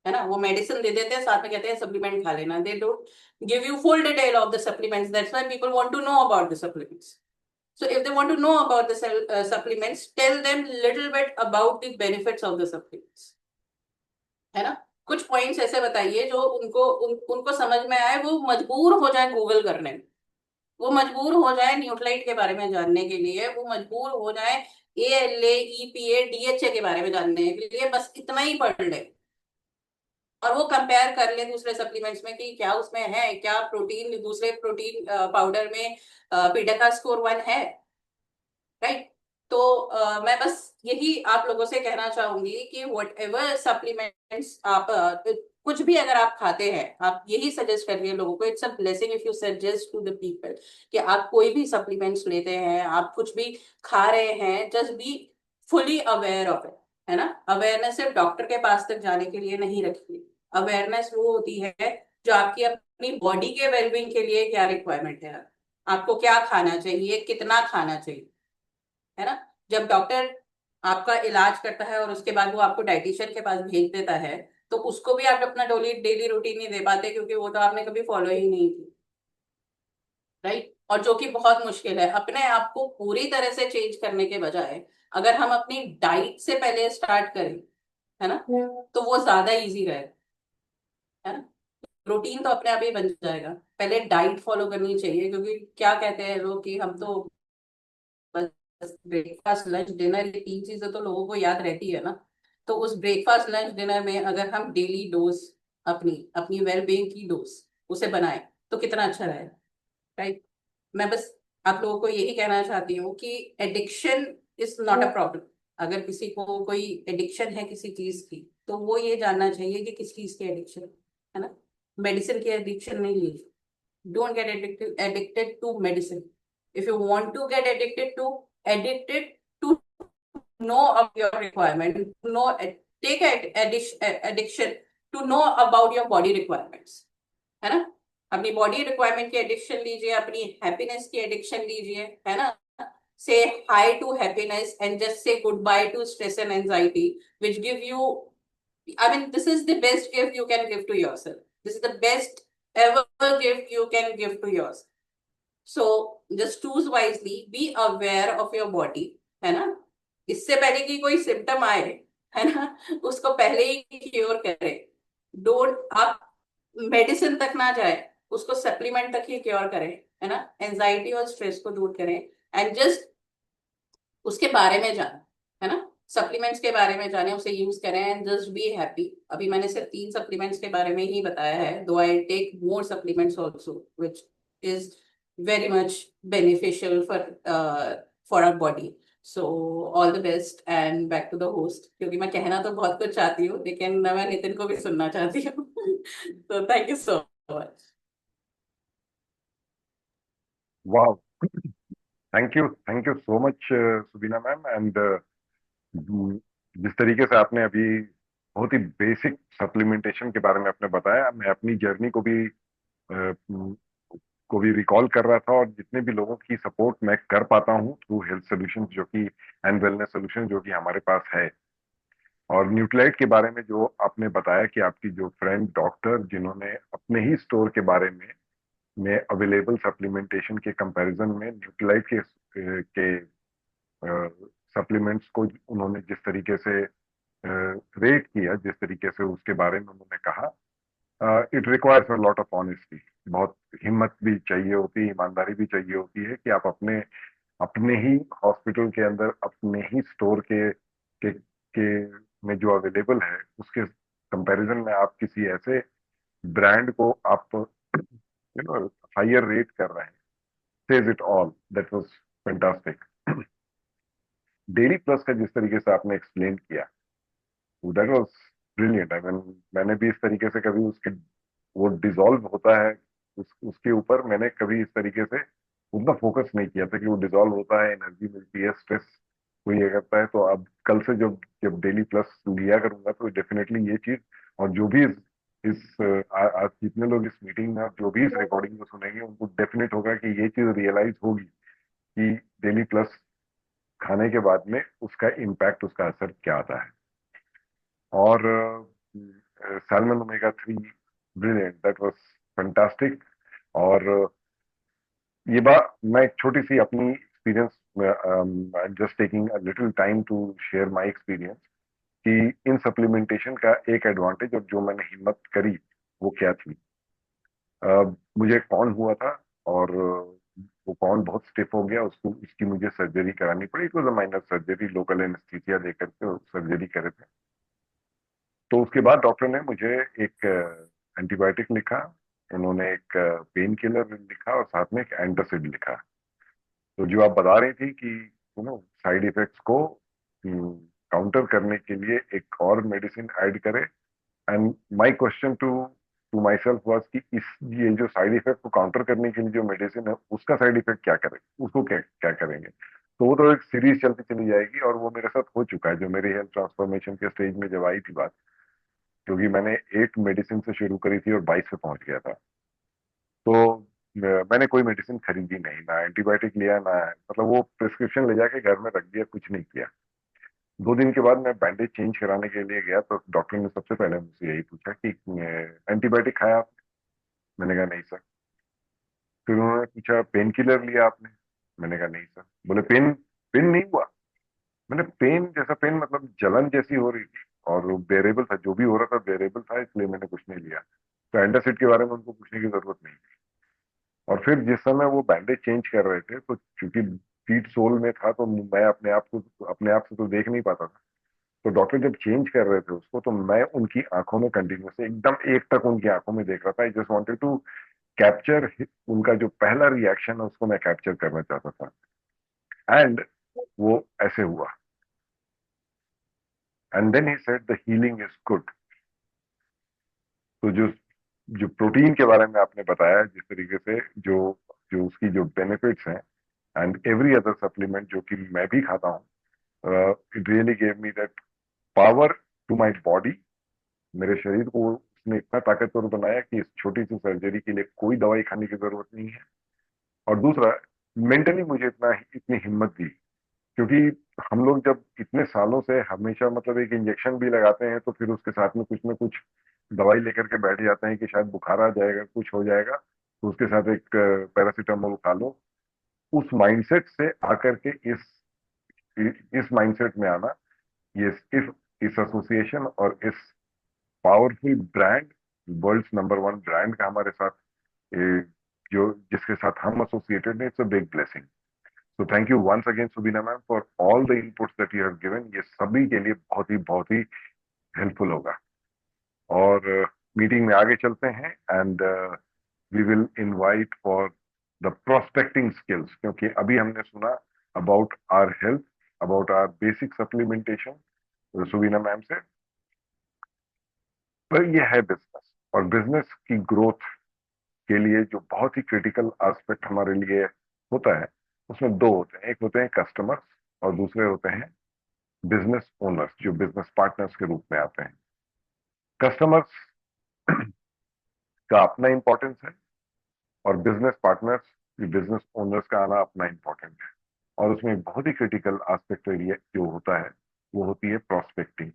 [SPEAKER 2] है ना, वो मेडिसिन दे देते हैं, साथ में कहते हैं सप्लीमेंट खा लेना, they don't give you full detail of the supplements, that's why people want to know about the supplements. So if they want to know about the supplements, tell them little bit about the benefits of the supplements, है ना। कुछ points ऐसे बताइए जो उनको समझ में आए, वो मजबूर हो जाए गूगल करने में, वो मजबूर हो जाए न्यूट्राइट के बारे में जानने के लिए, वो मजबूर हो जाए ALA EPA DHA के बारे में जानने के लिए, बस इतना ही पढ़ ले और वो कंपेयर कर ले दूसरे सप्लीमेंट्स में कि क्या उसमें है, क्या प्रोटीन, दूसरे प्रोटीन पाउडर में पीडा स्कोर 1 है, राइट। तो मैं बस यही आप लोगों से कहना चाहूंगी कि वट एवर सप्लीमेंट्स आप कुछ भी अगर आप खाते हैं, आप यही सजेस्ट करिए लोगों को, it's a blessing if you suggest to the people कि आप कोई भी सप्लीमेंट्स लेते हैं, आप कुछ भी खा रहे हैं, just be fully aware of it, है ना। अवेयरनेस सिर्फ डॉक्टर के पास तक जाने के लिए नहीं रखिए, अवेयरनेस वो होती है जो आपकी अपनी बॉडी के वेलबींग के लिए क्या रिक्वायरमेंट है, आपको क्या खाना चाहिए, कितना खाना चाहिए, है ना। जब डॉक्टर आपका इलाज करता है और उसके बाद वो आपको डाइटिशियन के पास भेज देता है, तो उसको भी आप अपना डेली डेली रूटीन नहीं दे पाते, क्योंकि वो तो आपने कभी फॉलो ही नहीं की, राइट। और जो कि बहुत मुश्किल है। अपने आप को पूरी तरह से चेंज करने के बजाय अगर हम अपनी डाइट से पहले स्टार्ट करें, है ना, तो वो ज्यादा इजी रहेगा, है ना। प्रोटीन तो अपने आप ही बन जाएगा, पहले डाइट फॉलो करनी चाहिए, क्योंकि क्या कहते हैं लोग कि हम तो बस ब्रेकफास्ट लंच डिनर ये तीन चीजें तो लोगों को याद रहती है ना। तो उस ब्रेकफास्ट लंच डिनर में अगर हम डेली डोज अपनी अपनी वेलबींग की डोज उसे बनाए तो कितना अच्छा रहेगा, राइट। मैं बस आप लोगों को यही कहना चाहती हूँ कि addiction is not a problem. अगर किसी को कोई एडिक्शन है किसी चीज की, तो वो ये जानना चाहिए कि किस चीज की एडिक्शन है ना। मेडिसिन की एडिक्शन नहीं लीजिए। Don't get addicted to medicine. If you want to get addicted to know of your requirement, know, take addiction to know about your body requirements, है ना। अपनी बॉडी रिक्वायरमेंट की एडिक्शन लीजिए, अपनी हैप्पीनेस की एडिक्शन लीजिए, है ना। Say hi to happiness and just say goodbye to stress and anxiety, which give you, I mean, this is the best gift you can give to yourself. This is the best ever gift you can give to yourself. So just choose wisely, be aware of your body, है ना। इससे पहले कि कोई symptom आए, है ना, उसको पहले ही क्योर करे। डोंट आप मेडिसिन तक ना जाए, उसको सप्लीमेंट तक ही क्योर करें, है ना। एंजाइटी और स्ट्रेस को दूर करें एंड जस्ट उसके बारे में जाना, है ना। सप्लीमेंट्स के बारे में जाने, उसे यूज करें एंड जस्ट बी हैप्पी। अभी मैंने सिर्फ 3 सप्लीमेंट्स के बारे में ही बताया है, though I take more supplements also which is very much beneficial for our body. So all the best and back to the host, क्योंकि मैं कहना तो बहुत कुछ चाहती हूँ लेकिन मैं नितिन को भी सुनना चाहती हूँ। तो थैंक यू सो मच।
[SPEAKER 1] वाह, thank you so much Subina ma'am. And जिस तरीके से आपने अभी बहुत ही बेसिक सप्लीमेंटेशन के बारे में आपने बताया, मैं अपनी जर्नी को भी रिकॉल कर रहा था, और जितने भी लोगों की सपोर्ट मैं कर पाता हूँ थ्रू हेल्थ सोल्यूशन जो कि एंड वेलनेस सोल्यूशन जो कि हमारे पास है। और न्यूट्रिलाइट के बारे में जो आपने बताया कि आपकी जो फ्रेंड डॉक्टर जिन्होंने अपने ही स्टोर के बारे में अवेलेबल सप्लीमेंटेशन के कंपैरिजन में न्यूट्रिलाइट के सप्लीमेंट्स को उन्होंने जिस तरीके से रेट किया, जिस तरीके से उसके बारे में उन्होंने कहा, it requires a lot of honesty. बहुत हिम्मत भी चाहिए होती है, ईमानदारी भी चाहिए होती है कि आप अपने अपने ही हॉस्पिटल के अंदर अपने ही स्टोर के में जो अवेलेबल है उसके कंपैरिजन में आप किसी ऐसे ब्रांड को आप हायर रेट कर रहे हैं। Says it all, that was fantastic. Daily plus का जिस तरीके से आपने एक्सप्लेन किया, that was brilliant. I mean, मैंने भी इस तरीके से कभी उसके वो डिसॉल्व होता है उसके ऊपर मैंने कभी इस तरीके से उतना फोकस नहीं किया था कि वो डिसॉल्व होता है, एनर्जी मिलती है, स्ट्रेस को ये करता है। तो अब कल से जब जब डेली प्लस लिया करूंगा तो डेफिनेटली ये चीज, और जो भी आज जितने लोग इस मीटिंग में और जो भी इस रिकॉर्डिंग को सुनेंगे उनको डेफिनेट होगा कि ये चीज रियलाइज होगी कि डेली प्लस खाने के बाद में उसका इम्पैक्ट, उसका असर क्या आता है। और salmon omega 3, brilliant, that was fantastic. और ये बात मैं एक छोटी सी अपनी experience, just taking a little time to share my experience कि इन सप्लीमेंटेशन का एक एडवांटेज और जो मैंने हिम्मत करी वो क्या थी। मुझे कॉर्न हुआ था, और वो कॉर्न बहुत स्टिफ हो गया, उसको उसकी मुझे सर्जरी करानी पड़ी। It was a minor surgery, local anaesthesia दे करके सर्जरी करे थे। तो उसके बाद डॉक्टर ने मुझे एक एंटीबायोटिक लिखा, उन्होंने एक पेन किलर लिखा और साथ में एक एंटासिड लिखा। तो जो आप बता रही थी कि साइड इफेक्ट्स को काउंटर करने के लिए एक और मेडिसिन ऐड करें, and my question to to myself was कि इस ये जो साइड इफेक्ट को काउंटर करने के लिए जो मेडिसिन है उसका साइड इफेक्ट क्या करें, उसको क्या क्या करेंगे। तो वो तो एक सीरीज चलती चली जाएगी, और वो मेरे साथ हो चुका है। जो मेरी हेल्थ ट्रांसफॉर्मेशन के स्टेज में जब आई थी बात, क्योंकि मैंने 8 मेडिसिन से शुरू करी थी और 22 पे पहुंच गया था। तो मैंने कोई मेडिसिन खरीदी नहीं, ना एंटीबायोटिक लिया, ना मतलब वो प्रिस्क्रिप्शन ले जाके घर में रख दिया, कुछ नहीं किया। 2 दिन के बाद मैं बैंडेज चेंज कराने के लिए गया तो डॉक्टर ने सबसे पहले मुझसे यही पूछा कि एंटीबायोटिक खाया आपने? मैंने कहा नहीं सर। फिर उन्होंने पूछा पेन किलर लिया आपने? मैंने कहा नहीं सर। बोले पेन, पेन नहीं हुआ? मैंने पेन जैसा, पेन मतलब जलन जैसी हो रही थी, और वो बेरेबल था, जो भी हो रहा था बेरेबल था, इसलिए मैंने कुछ नहीं लिया। तो एंटासिड के बारे में उनको पूछने की जरूरत नहीं थी। और फिर जिस समय वो बैंडेज चेंज कर रहे थे, तो चूंकि फीट सोल में था, तो मैं अपने आप से तो देख नहीं पाता था। तो डॉक्टर जब चेंज कर रहे थे उसको, तो मैं उनकी आंखों में कंटिन्यूस एकदम एक टक उनकी आंखों में देख रहा था। I just wanted to capture उनका जो पहला रिएक्शन है, उसको मैं कैप्चर करना चाहता था। एंड वो ऐसे हुआ। And then he said the healing is good. तो जो जो प्रोटीन के बारे में आपने बताया, जिस तरीके से जो जो उसकी जो बेनिफिट्स हैं, एंड एवरी अदर सप्लीमेंट जो कि मैं भी खाता हूँ, it really gave me that power to my body. मेरे शरीर को उसने इतना ताकतवर बनाया कि इस छोटी सी सर्जरी के लिए कोई दवाई खाने की जरूरत नहीं है। और दूसरा, मेंटली मुझे इतनी हिम्मत दी, क्योंकि हम लोग जब इतने सालों से हमेशा मतलब एक इंजेक्शन भी लगाते हैं, तो फिर उसके साथ में कुछ ना कुछ दवाई लेकर के बैठ जाते हैं कि शायद बुखार आ जाएगा, कुछ हो जाएगा, तो उसके साथ एक पैरासीटामोल खा लो। उस माइंडसेट से आकर के इस माइंडसेट में आना, ये इस एसोसिएशन और इस powerful brand, world's number one brand का हमारे साथ, ए, जो जिसके साथ हम एसोसिएटेड हैं, it's a big blessing. So thank you once again Subina ma'am for all the inputs that you have given. ये सभी के लिए बहुत ही हेल्पफुल होगा। और मीटिंग में आगे चलते हैं, and we will invite for the prospecting skills, क्योंकि अभी हमने सुना about our health, about our basic supplementation Subina ma'am से। पर ये है बिजनेस, और बिजनेस की ग्रोथ के लिए जो बहुत ही क्रिटिकल एस्पेक्ट हमारे लिए होता है, उसमें दो होते हैं। एक होते हैं कस्टमर्स, और दूसरे होते हैं बिजनेस ओनर्स, जो बिजनेस पार्टनर्स के रूप में आते हैं। कस्टमर्स का अपना इंपॉर्टेंस है, और बिजनेस पार्टनर्स, बिजनेस ओनर्स का आना अपना इंपॉर्टेंट है। और उसमें बहुत ही क्रिटिकल एस्पेक्ट एरिया जो होता है, वो होती है प्रोस्पेक्टिंग,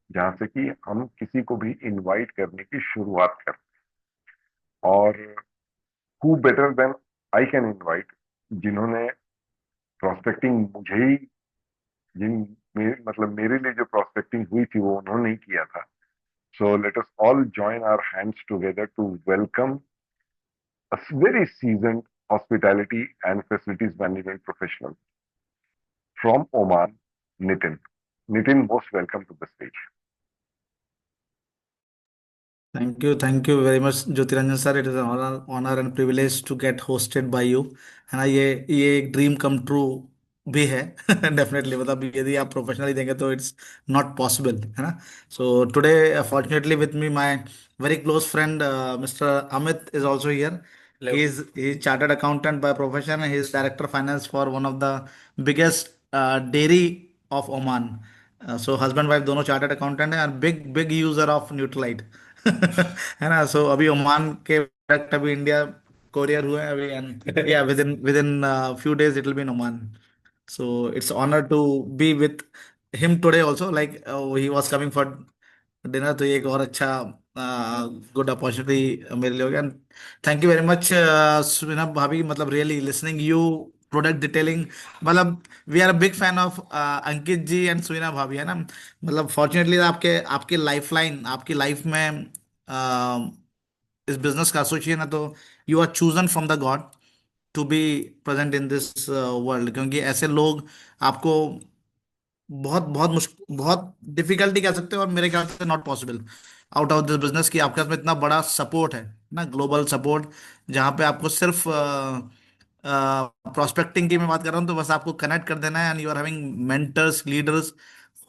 [SPEAKER 1] जहां से कि हम किसी को भी इनवाइट करने की शुरुआत करते हैं। और who better than I can invite, जिन्होंने प्रोस्पेक्टिंग मुझे ही, जिन मतलब मेरे लिए जो प्रोस्पेक्टिंग हुई थी, वो उन्होंने ही किया था। So let us all join our hands together to welcome a very seasoned hospitality and facilities management professional from Oman, Nitin. Nitin, most welcome to the stage.
[SPEAKER 3] Thank you very much Jyotiranjan sir. It is honour and privilege to get hosted by you, है ना। ये एक dream come true भी है। Definitely, मतलब यदि आप professionally देंगे तो इट्स नॉट पॉसिबल, है ना। So today fortunately with me my very close friend mister Amit is also here.
[SPEAKER 4] Hello.
[SPEAKER 3] He is chartered accountant by profession, and he is director finance for one of the biggest dairy of Oman. So husband wife दोनों chartered accountant हैं, और big big user of Nutrilite. है ना। सो अभी Oman के product अभी India courier हुए हैं अभी, एंड या with in few days it will be in Oman. So it's honor to be with him today also. Like he was coming for dinner, तो ये एक और अच्छा गुड अपॉर्चुनिटी मेरे लिए हो गया। Thank you very much Subina भाभी, मतलब really listening you product detailing, मतलब we are a big fan of Ankit ji and Subina भाभी, है ना। मतलब फॉर्चुनेटली आपके आपकी लाइफ लाइन, आपकी लाइफ में इस बिजनेस का एसोसिएशन है, तो you are chosen from the God to be present in this world, क्योंकि ऐसे लोग आपको बहुत बहुत मुश्किल, बहुत डिफिकल्टी कह सकते हो, और मेरे ख्याल से not possible out of this business, की आपके पास में इतना बड़ा सपोर्ट है ना, ग्लोबल सपोर्ट, जहाँ पे आपको सिर्फ प्रोस्पेक्टिंग की मैं बात कर रहा हूँ, तो बस आपको कनेक्ट कर देना है, and you are having mentors, leaders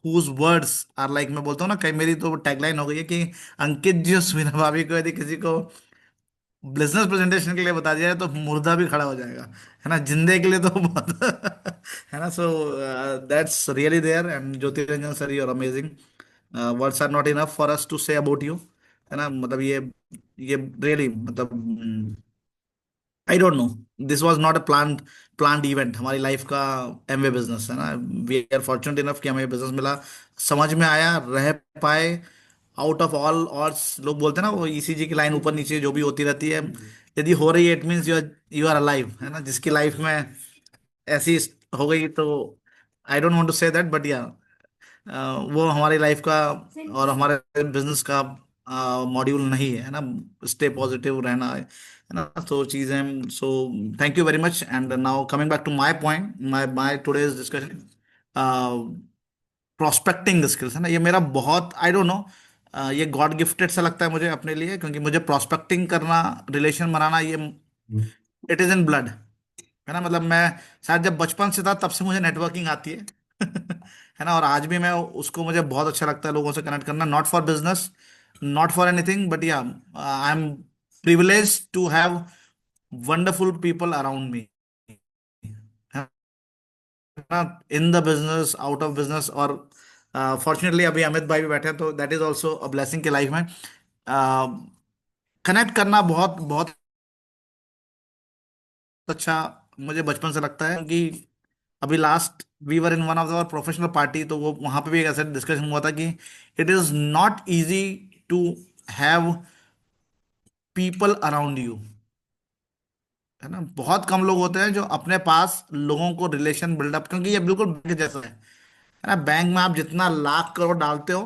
[SPEAKER 3] whose words are like, मैं बोलता हूँ ना, कहीं मेरी तो टैगलाइन हो गई है कि अंकित जी और सुमीना भाभी को यदि किसी को बिजनेस प्रेजेंटेशन के लिए बता दिया जाए तो मुर्दा भी खड़ा हो जाएगा, है ना। जिंदे के लिए तो बहुत है ना। So that's really there, and Jyoti Ranjan sir, you are amazing. Words are not enough for us to say about you, है ना। मतलब ये रियली मतलब I don't know, this was not a planned event, हमारी लाइफ का एमवे बिजनेस, है ना। We are fortunate enough कि हमें बिजनेस मिला, समझ में आया, रह पाए आउट ऑफ ऑल। और लोग बोलते हैं ना, वो ईसीजी की लाइन ऊपर नीचे जो भी होती रहती है, यदि हो रही है it means you are alive, है ना। जिसकी लाइफ में ऐसी हो गई तो I don't want to say that, but या वो हमारी लाइफ का और हमारे बिजनेस का मॉड्यूल नहीं है ना। स्टे पॉजिटिव रहना है ना। तो चीजें, so thank you very much. And now coming back to my point, my today's discussion, prospecting skills, है ना। ये मेरा बहुत, आई डोंट नो, ये गॉड गिफ्टेड सा लगता है मुझे अपने लिए, क्योंकि मुझे प्रोस्पेक्टिंग करना, रिलेशन बनाना, ये इट इज इन ब्लड, है ना। मतलब मैं शायद जब बचपन से था तब से मुझे नेटवर्किंग आती है है ना। और आज भी मैं उसको, मुझे बहुत अच्छा लगता है लोगों से कनेक्ट करना, not for business, not for anything, but yeah I am privilege to have wonderful people around me, है ना, in the business, out of business. और फॉर्चुनेटली अभी अमित भाई भी बैठे हैं, तो that is also a blessing के लाइफ में कनेक्ट करना बहुत बहुत अच्छा मुझे बचपन से लगता है। क्योंकि अभी last we were in one of our professional party, तो वो वहां पे भी एक ऐसा डिस्कशन हुआ था कि it is not easy to have people around you, है ना। बहुत कम लोग होते हैं जो अपने पास लोगों को रिलेशन बिल्डअप, क्योंकि ये बिल्कुल बैंक जैसा है ना। बैंक में आप जितना लाख करोड़ डालते हो,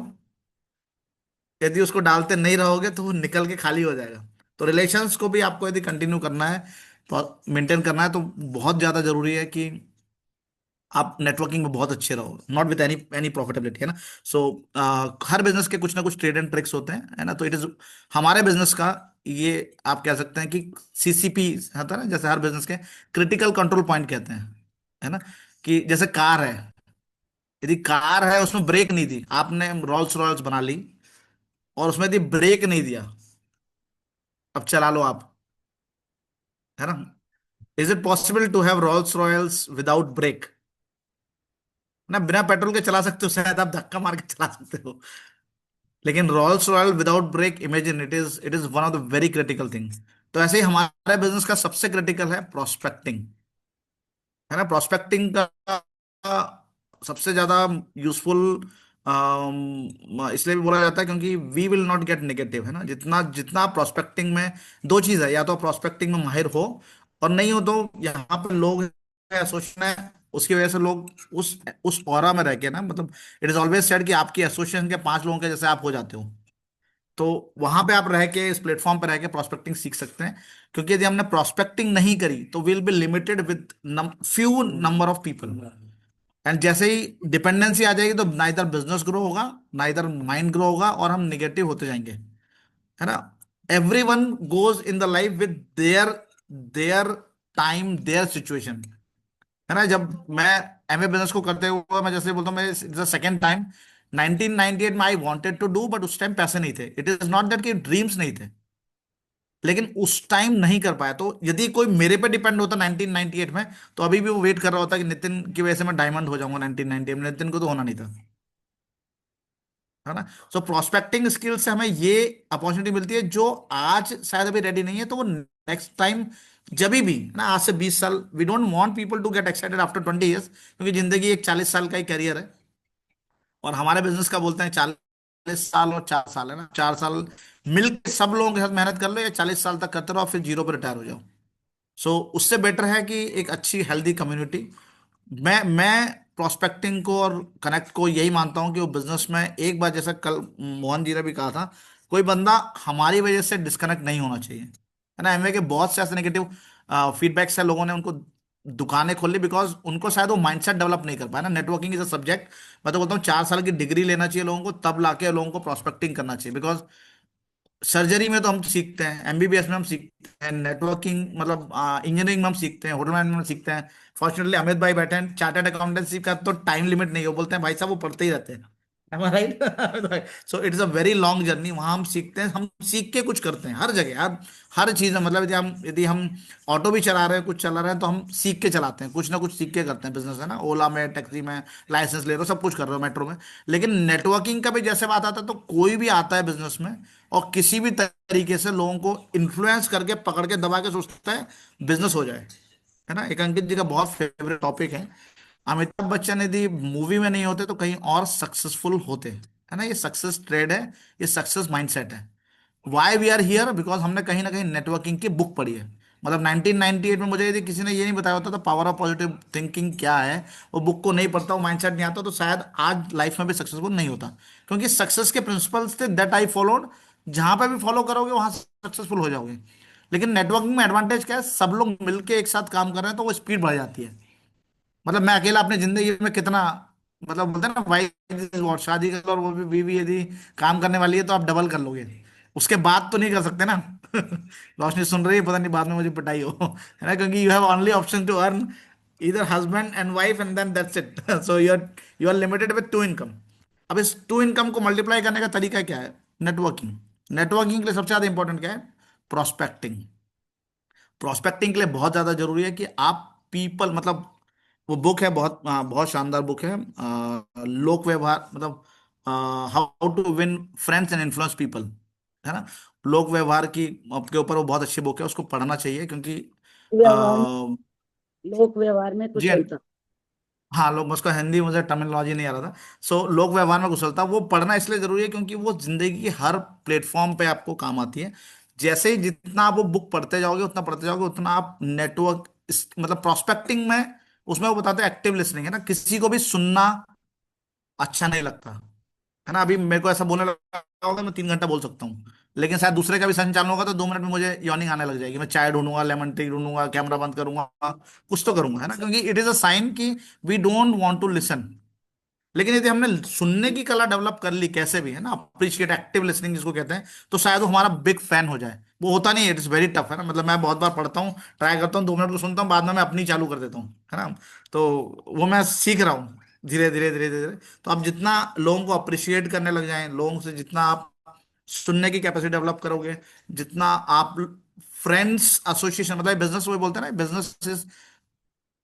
[SPEAKER 3] यदि उसको डालते नहीं रहोगे तो वो निकल के खाली हो जाएगा। तो रिलेशंस को भी आपको यदि कंटिन्यू करना है, तो मेंटेन करना है, तो बहुत ज्यादा जरूरी है कि आप नेटवर्किंग में बहुत अच्छे रहो, not with any any profitability, है ना। सो हर बिजनेस के कुछ ना कुछ ट्रेड एंड ट्रिक्स होते हैं, है ना। तो इट इज हमारे बिजनेस का, ये आप कह सकते हैं कि सीसीपी होता है ना, जैसे हर बिजनेस के क्रिटिकल कंट्रोल पॉइंट कहते हैं, है ना। कि जैसे कार है, यदि कार है उसमें ब्रेक नहीं दी आपने, रोल्स रॉयल्स बना ली और उसमें यदि ब्रेक नहीं दिया, अब चला लो आप, है ना। Is it possible to have Rolls Royces without brake? ना, बिना पेट्रोल के चला सकते हो शायद, आप धक्का मार के चला सकते हो, लेकिन Rolls Royce without brake, imagine, it is one of the very critical thing. तो ऐसे ही हमारे बिजनेस का सबसे क्रिटिकल है प्रोस्पेक्टिंग, है ना। प्रोस्पेक्टिंग का सबसे ज्यादा यूजफुल इसलिए भी बोला जाता है क्योंकि we will not get negative, है ना। जितना जितना प्रोस्पेक्टिंग में, दो चीज है, या तो प्रोस्पेक्टिंग में माहिर हो, और नहीं हो तो यहाँ पर लोग एसोसिएशन है, उसकी वजह से लोग उस ऑरा में रह के ना, मतलब इट इज ऑलवेज सेड कि आपकी एसोसिएशन के 5 लोगों के जैसे आप हो जाते हो। तो वहां पे आप रह के, इस प्लेटफॉर्म पे रह के प्रोस्पेक्टिंग सीख सकते हैं। क्योंकि यदि हमने प्रोस्पेक्टिंग नहीं करी तो will be limited with few number of people, and जैसे ही डिपेंडेंसी आ जाएगी तो ना इधर बिजनेस ग्रो होगा, ना इधर माइंड ग्रो होगा, और हम निगेटिव होते जाएंगे, है ना। Every one goes in the life with their their time, there situation, है ना। जब मैं एमए बिजनेस को करते हुए, मैं जैसे बोलता हूँ, मैं इट्स सेकंड टाइम, 1998 में I wanted to do, but उस टाइम पैसे नहीं थे। इट इज नॉट दैट कि ड्रीम्स नहीं थे, लेकिन उस टाइम नहीं कर पाया। तो यदि कोई मेरे पे डिपेंड होता 1998 में, तो अभी भी वो वेट कर रहा होता कि नितिन की वजह से मैं डायमंड हो जाऊंगा 1998 में। नितिन को तो होना नहीं था, है ना। सो प्रोस्पेक्टिंग स्किल से हमें ये अपॉर्चुनिटी मिलती है, जो आज शायद अभी रेडी नहीं है, तो वो नेक्स्ट टाइम जब भी, ना, आज से 20 साल, we don't want people to get excited after 20 years, क्योंकि जिंदगी एक 40 साल का ही करियर है। और हमारे बिजनेस का बोलते हैं 40 साल और 4 साल, है ना। 4 साल मिलकर सब लोगों के साथ मेहनत कर लो, या 40 साल तक करते रहो, फिर जीरो पर रिटायर हो जाओ। सो उससे बेटर है कि एक अच्छी हेल्दी कम्युनिटी। मैं प्रोस्पेक्टिंग को और कनेक्ट को यही मानता हूं कि वो बिजनेस में एक बार, जैसा कल मोहन जी ने भी कहा था, कोई बंदा हमारी वजह से डिस्कनेक्ट नहीं होना चाहिए, है ना। एमवे के बहुत से ऐसे नेगेटिव फीडबैक्स है, लोगों ने उनको दुकानें खोल ली बिकॉज उनको शायद वो माइंडसेट डेवलप नहीं कर पाया ना। नेटवर्किंग इज अ सब्जेक्ट, मैं तो बोलता हूँ 4 साल की डिग्री लेना चाहिए लोगों को, तब लाके लोगों को प्रोस्पेक्टिंग करना चाहिए। बिकॉज सर्जरी में तो हम सीखते हैं, एमबीबीएस में हम सीखते हैं, नेटवर्किंग मतलब इंजीनियरिंग में हम सीखते हैं, होटल मैनेजमेंट में सीखते हैं। फॉर्चुनेटली अमित भाई बैठे हैं, चार्टर्ड अकाउंटेंसी का तो टाइम लिमिट नहीं है, वो बोलते हैं भाई साहब वो पढ़ते ही रहते हैं, right. So it is a very long journey, वहां हम सीखते हैं, हम सीख के कुछ करते हैं हर जगह, हर चीज में। मतलब यदि हम ऑटो भी चला रहे हैं, कुछ चला रहे हैं, तो हम सीख के चलाते हैं, कुछ ना कुछ सीख के करते हैं बिजनेस, है ना। ओला में, टैक्सी में लाइसेंस ले रहे हो, सब कुछ कर रहे हो, मेट्रो में। लेकिन नेटवर्किंग का भी जैसे बात आता है, तो कोई भी आता है बिजनेस में और किसी भी तरीके से लोगों को इन्फ्लुएंस करके, पकड़ के, दबा के सोचता है बिजनेस हो जाए, है ना। एक अंकित जी का बहुत फेवरेट टॉपिक है, अमिताभ बच्चन यदि मूवी में नहीं होते तो कहीं और सक्सेसफुल होते, है ना। ये सक्सेस ट्रेड है, ये सक्सेस माइंडसेट है। Why we are here, because हमने कहीं ना कहीं नेटवर्किंग की बुक पढ़ी है। मतलब 1998 में मुझे यदि किसी ने ये नहीं बताया होता तो पावर ऑफ पॉजिटिव थिंकिंग क्या है, वो बुक को नहीं पढ़ता, वो माइंडसेट नहीं आता, तो शायद आज लाइफ में भी सक्सेसफुल नहीं होता। क्योंकि सक्सेस के प्रिंसिपल्स थे दैट आई फॉलोड, जहां पे भी फॉलो करोगे वहां सक्सेसफुल हो जाओगे। लेकिन नेटवर्किंग में एडवांटेज क्या है, सब लोग मिलके एक साथ काम कर रहे हैं तो वो स्पीड बढ़ जाती है। मतलब मैं अकेला अपनी जिंदगी में कितना, मतलब बोलते हैं ना भाई, और शादी कर लो और वो भी बीवी यदि काम करने वाली है तो आप डबल कर लोगे, उसके बाद तो नहीं कर सकते ना। रोशनी सुन रही है, पता नहीं बाद में मुझे पिटाई हो, है ना, क्योंकि you have only option to earn इधर husband and wife and then that's it. So you are limited with two income. अब इस टू इनकम को मल्टीप्लाई करने का तरीका क्या है? नेटवर्किंग। नेटवर्किंग के लिए सबसे ज्यादा इंपॉर्टेंट क्या है? प्रोस्पेक्टिंग। प्रोस्पेक्टिंग के लिए बहुत ज्यादा जरूरी है कि आप पीपल, मतलब वो बुक है, बहुत बहुत शानदार बुक है, लोक व्यवहार, मतलब how to win friends and influence people, है ना। लोक व्यवहार की के ऊपर वो बहुत अच्छी बुक है, उसको पढ़ना चाहिए क्योंकि
[SPEAKER 4] व्यवहार, लोक व्यवहार में
[SPEAKER 3] जी
[SPEAKER 4] कुशलता।
[SPEAKER 3] हाँ, लोग, उसका हिंदी मुझे टर्मिनोलॉजी नहीं आ रहा था। सो लोक व्यवहार में कुशलता, वो पढ़ना इसलिए जरूरी है क्योंकि वो जिंदगी के हर प्लेटफॉर्म पे आपको काम आती है। जैसे ही जितना आप वो बुक पढ़ते जाओगे, उतना पढ़ते जाओगे, उतना आप नेटवर्क, मतलब प्रोस्पेक्टिंग में, उसमें वो बताते हैं एक्टिव लिसनिंग, है ना, किसी को भी सुनना अच्छा नहीं लगता, है ना। अभी मेरे को ऐसा बोलने लगा होगा, मैं 3 घंटा बोल सकता हूँ, लेकिन शायद दूसरे का भी संचालन होगा तो 2 मिनट में मुझे यॉर्निंग आने लग जाएगी, मैं चाय ढूंढूंगा, लेमन टी ढूंढूंगा, कैमरा बंद करूंगा, कुछ तो करूंगा, है ना, क्योंकि इट इज अ साइन कि we don't want to listen. लेकिन यदि हमने सुनने की कला डेवलप कर ली कैसे भी, है ना, अप्रिशिएट, एक्टिव लिसनिंग जिसको कहते हैं, तो शायद वो हमारा बिग फैन हो जाए। वो होता नहीं है, इट्स वेरी टफ, है ना। मतलब मैं बहुत बार पढ़ता हूँ, ट्राई करता हूँ, 2 मिनट को सुनता हूँ, बाद में मैं अपनी चालू कर देता हूँ, है ना। तो वो मैं सीख रहा हूँ धीरे धीरे धीरे धीरे। तो आप जितना लोगों को अप्रिशिएट करने लग जाएं, लोगों से जितना आप सुनने की कैपेसिटी डेवलप करोगे, जितना आप फ्रेंड्स एसोसिएशन, मतलब बिजनेस, वो बोलते हैं ना, business is,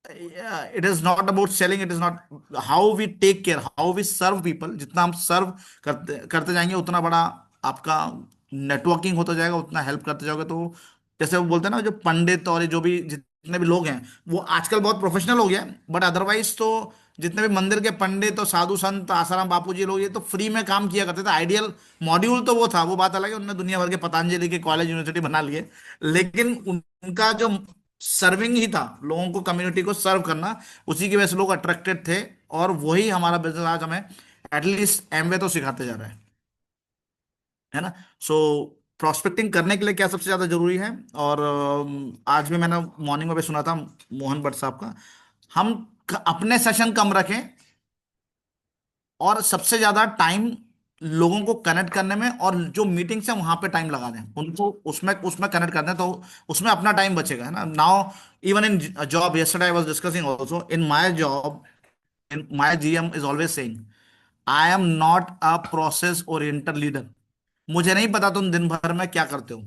[SPEAKER 3] it is not about selling, it is not, how we take care, how we serve people. जितना हम सर्व करते करते जाएंगे, उतना बड़ा आपका नेटवर्किंग होता जाएगा, उतना हेल्प करते जाओगे। तो जैसे वो बोलते हैं ना, जो पंडित और ये जो भी जितने भी लोग हैं, वो आजकल बहुत प्रोफेशनल हो गया, बट अदरवाइज तो जितने भी मंदिर के पंडित और साधु संत, आसाराम बापू जी लोग, ये तो फ्री में काम किया करते थे। आइडियल मॉड्यूल तो वो था, वो बात अलग है, उन्होंने दुनिया भर के पतंजलि के कॉलेज यूनिवर्सिटी बना लिए, लेकिन उनका जो सर्विंग ही था, लोगों को, कम्युनिटी को सर्व करना, उसी की वजह से लोग अट्रैक्टेड थे। और वही हमारा बिजनेस आज हमें एटलीस्ट एमवे तो सिखाते जा रहा है ना। सो प्रोस्पेक्टिंग करने के लिए क्या सबसे ज्यादा जरूरी है? और आज भी मैंने मॉर्निंग में भी सुना था मोहन भट्ट साहब का, हम अपने सेशन कम रखें और सबसे ज्यादा टाइम लोगों को कनेक्ट करने में, और जो मीटिंग्स है वहां पे टाइम लगा दें, उनको उसमें उसमें कनेक्ट कर दें, तो उसमें अपना टाइम बचेगा, है ना। Now even in job, yesterday I was discussing also in my job, in my GM is always saying I am not a process oriented leader। मुझे नहीं पता तुम दिन भर में क्या करते हो,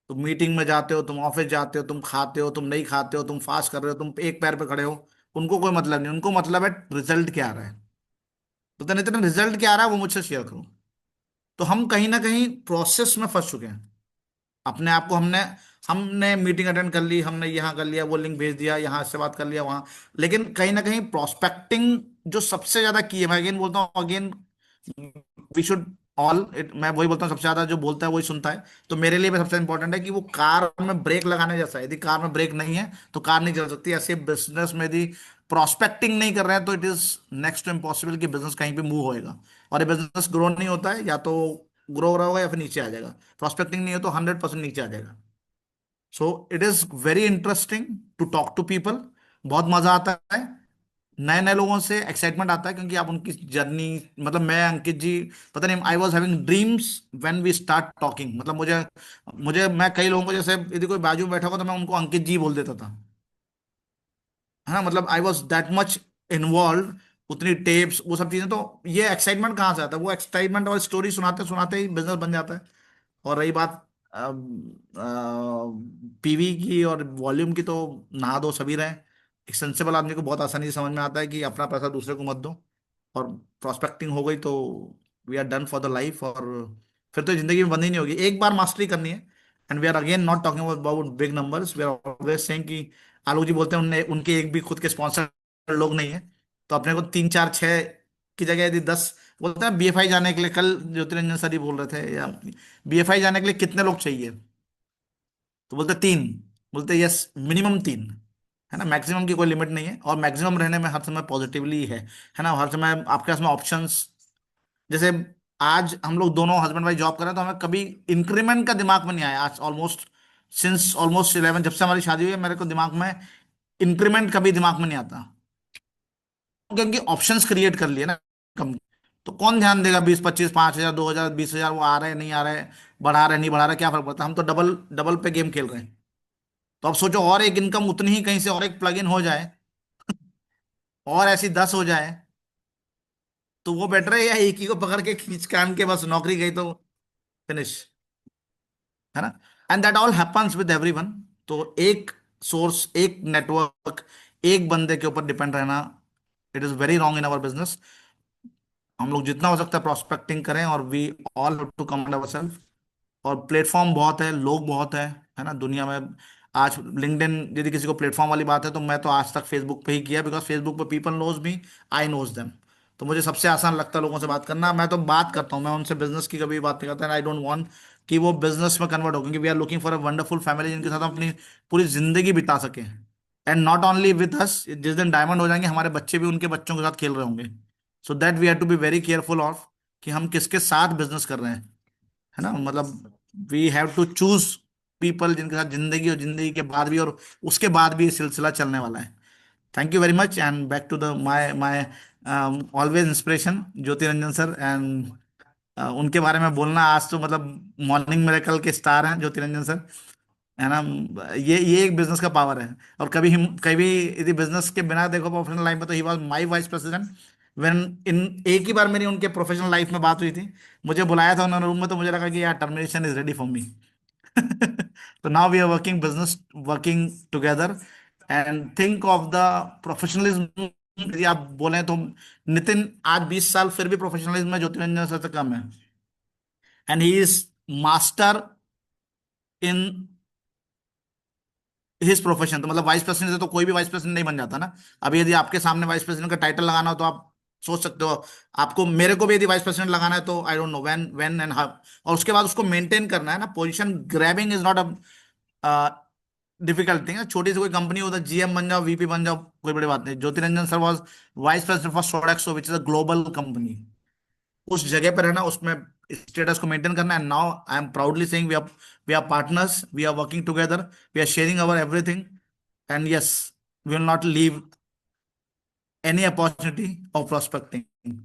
[SPEAKER 3] तुम मीटिंग में जाते हो, तुम ऑफिस जाते हो, तुम खाते हो, तुम नहीं खाते हो, तुम फास्ट कर रहे हो, तुम एक पैर पे खड़े हो, उनको कोई मतलब नहीं, उनको मतलब है रिजल्ट क्या आ रहा है। तो नितिन, रिजल्ट क्या आ रहा है वो मुझसे शेयर करो। तो हम कहीं ना कहीं प्रोसेस में फंस चुके हैं अपने आप को। हमने हमने मीटिंग अटेंड कर ली, हमने यहाँ कर लिया, वो लिंक भेज दिया, यहाँ से बात कर लिया वहां, लेकिन कहीं ना कहीं प्रोस्पेक्टिंग जो सबसे ज्यादा की है, मैं अगेन बोलता हूँ, again we should all it, मैं वही बोलता हूँ, सबसे ज्यादा जो बोलता है वही सुनता है। तो मेरे लिए भी सबसे इंपॉर्टेंट है कि वो कार में ब्रेक लगाने जैसा है, यदि कार में ब्रेक नहीं है तो कार नहीं चल सकती। ऐसे बिजनेस में यदि प्रोस्पेक्टिंग नहीं कर रहे हैं तो it is next to impossible कि बिजनेस कहीं पे मूव होएगा। और ये बिजनेस ग्रो नहीं होता है, या तो ग्रो हो रहा होगा या फिर नीचे आ जाएगा। प्रोस्पेक्टिंग नहीं हो तो 100% नीचे आ जाएगा। So it is very interesting to talk to people, बहुत मजा आता है, नए नए लोगों से एक्साइटमेंट आता है, क्योंकि आप उनकी जर्नी, मतलब मैं, अंकित जी, पता नहीं, I was having dreams when we start talking. मतलब मुझे मुझे मैं कई लोगों को, जैसे यदि कोई बाजू में बैठा होगा तो मैं उनको अंकित जी बोल देता था, है ना। मतलब I was that much involve, उतनी टेप्स, वो सब चीजें। तो ये एक्साइटमेंट कहाँ से आता है? वो एक्साइटमेंट और स्टोरी सुनाते सुनाते ही बिजनेस बन जाता है। और रही बात पीवी की और वॉल्यूम की, तो नहा दो सभी रहे, एक सेंसेबल आदमी को बहुत आसानी से समझ में आता है कि अपना पैसा दूसरे को मत दो। और प्रोस्पेक्टिंग हो गई तो we are done for the life, और फिर तो जिंदगी में बंद ही नहीं होगी, एक बार मास्टरी करनी है। And we are again not talking about big numbers, we are always saying कि आलोक जी बोलते हैं उनके एक भी खुद के स्पॉन्सर लोग नहीं है, तो अपने को 3 4 6 की जगह यदि 10 बोलता है बीएफआई जाने के लिए, कल ज्योतिरंजन सर ही बोल रहे थे, या बीएफआई जाने के लिए कितने लोग चाहिए, तो बोलते तीन। बोलते यस, मिनिमम तीन, है ना, मैक्सिमम की कोई लिमिट नहीं है, और मैक्सिमम रहने में हर समय पॉजिटिवली है ना, हर समय आपके पास में ऑप्शंस। जैसे आज हम लोग दोनों हस्बैंड वाइफ जॉब कर रहे हैं, तो हमें कभी इंक्रीमेंट का दिमाग में नहीं आया आज, ऑलमोस्ट सिंस ऑलमोस्ट 11, जब से हमारी शादी हुई है, मेरे को दिमाग में इंक्रीमेंट कभी दिमाग में नहीं आता, क्योंकि ऑप्शंस क्रिएट कर लिए ना कम। तो कौन ध्यान देगा 20 25 5 हजार 2 हजार 20 हजार, वो आ रहे हैं नहीं आ रहे, बढ़ा रहे नहीं बढ़ा रहे, क्या फर्क पड़ता है, हम तो डबल डबल पे गेम खेल रहे हैं। तो अब सोचो और एक इनकम उतनी ही कहीं से और एक प्लग इन हो जाए, और ऐसी 10 हो जाए, तो वो बेटर है या एक ही को पकड़ के खींच कान के बस नौकरी गई तो फिनिश, है ना। And that all happens with everyone. तो एक सोर्स, एक नेटवर्क, एक बंदे के ऊपर डिपेंड रहना, it is very wrong in our business. हम लोग जितना हो सकता है प्रोस्पेक्टिंग करें, और we all have to come our, और प्लेटफॉर्म बहुत है, लोग बहुत है ना दुनिया में। आज लिंक्डइन, यदि किसी को प्लेटफॉर्म वाली बात है, तो मैं तो आज तक फेसबुक पे ही किया, बिकॉज फेसबुक पे पीपल नोज मी, आई नोज देम। तो मुझे सबसे आसान लगता है लोगों से बात करना, मैं तो बात करता हूँ, मैं उनसे बिजनेस की कभी बात नहीं करता, आई डोंट वांट कि वो बिजनेस में कन्वर्ट हो, क्योंकि we are looking for a wonderful family जिनके साथ हम अपनी पूरी जिंदगी बिता सकें। And not only with us, जिस दिन डायमंड हो जाएंगे हमारे बच्चे भी उनके बच्चों के साथ खेल रहे होंगे। So that we have to be very careful of कि हम किसके साथ बिजनेस कर रहे हैं, है ना, मतलब we have to choose people जिनके साथ जिंदगी, और जिंदगी के बाद भी, और उसके बाद भी ये सिलसिला चलने वाला है। Thank you very much, and back to the my my always inspiration Jyoti Ranjan sir. And उनके बारे में बोलना आज तो मतलब मॉर्निंग मिरेकल के स्टार हैं ज्योति रंजन सर, है ना। ये एक बिजनेस का पावर है। और कभी यदि बिजनेस के बिना देखो प्रोफेशनल लाइफ में, तो he was my vice president when in एक ही बार मेरी उनके प्रोफेशनल लाइफ में बात हुई थी, मुझे बुलाया था उन्होंने रूम में, तो मुझे लगा कि यार termination is ready for me. तो now we are working business, working together, and think of the professionalism. यदि आप बोले तो नितिन आज 20 साल फिर भी प्रोफेशनलिज्म में ज्योति रंजन सर से कम है, and he is master in his profession. तो मतलब वाइस प्रेसिडेंट से तो कोई भी वाइस प्रेसिडेंट नहीं बन जाता ना। अभी यदि आपके सामने वाइस प्रेसिडेंट का टाइटल लगाना हो, तो आप सोच सकते हो, आपको मेरे को भी यदि वाइस प्रेसिडेंट लगाना है, तो I don't know when and how, और उसके बाद उसको मेंटेन करना है ना। Position grabbing is not a difficult thing है। छोटी सी कोई कंपनी हो तो जीएम बन जाओ, वीपी बन जाओ, कोई बड़ी बात नहीं। Jyoti Ranjan sir was vice president for Sodexo, which is a global company. उस जगह पर रहना, उसमें स्टेटस को मेंटेन करना है। Now I am proudly saying we are partners, we are working together, we are sharing our everything, and yes, we will not leave any opportunity of prospecting.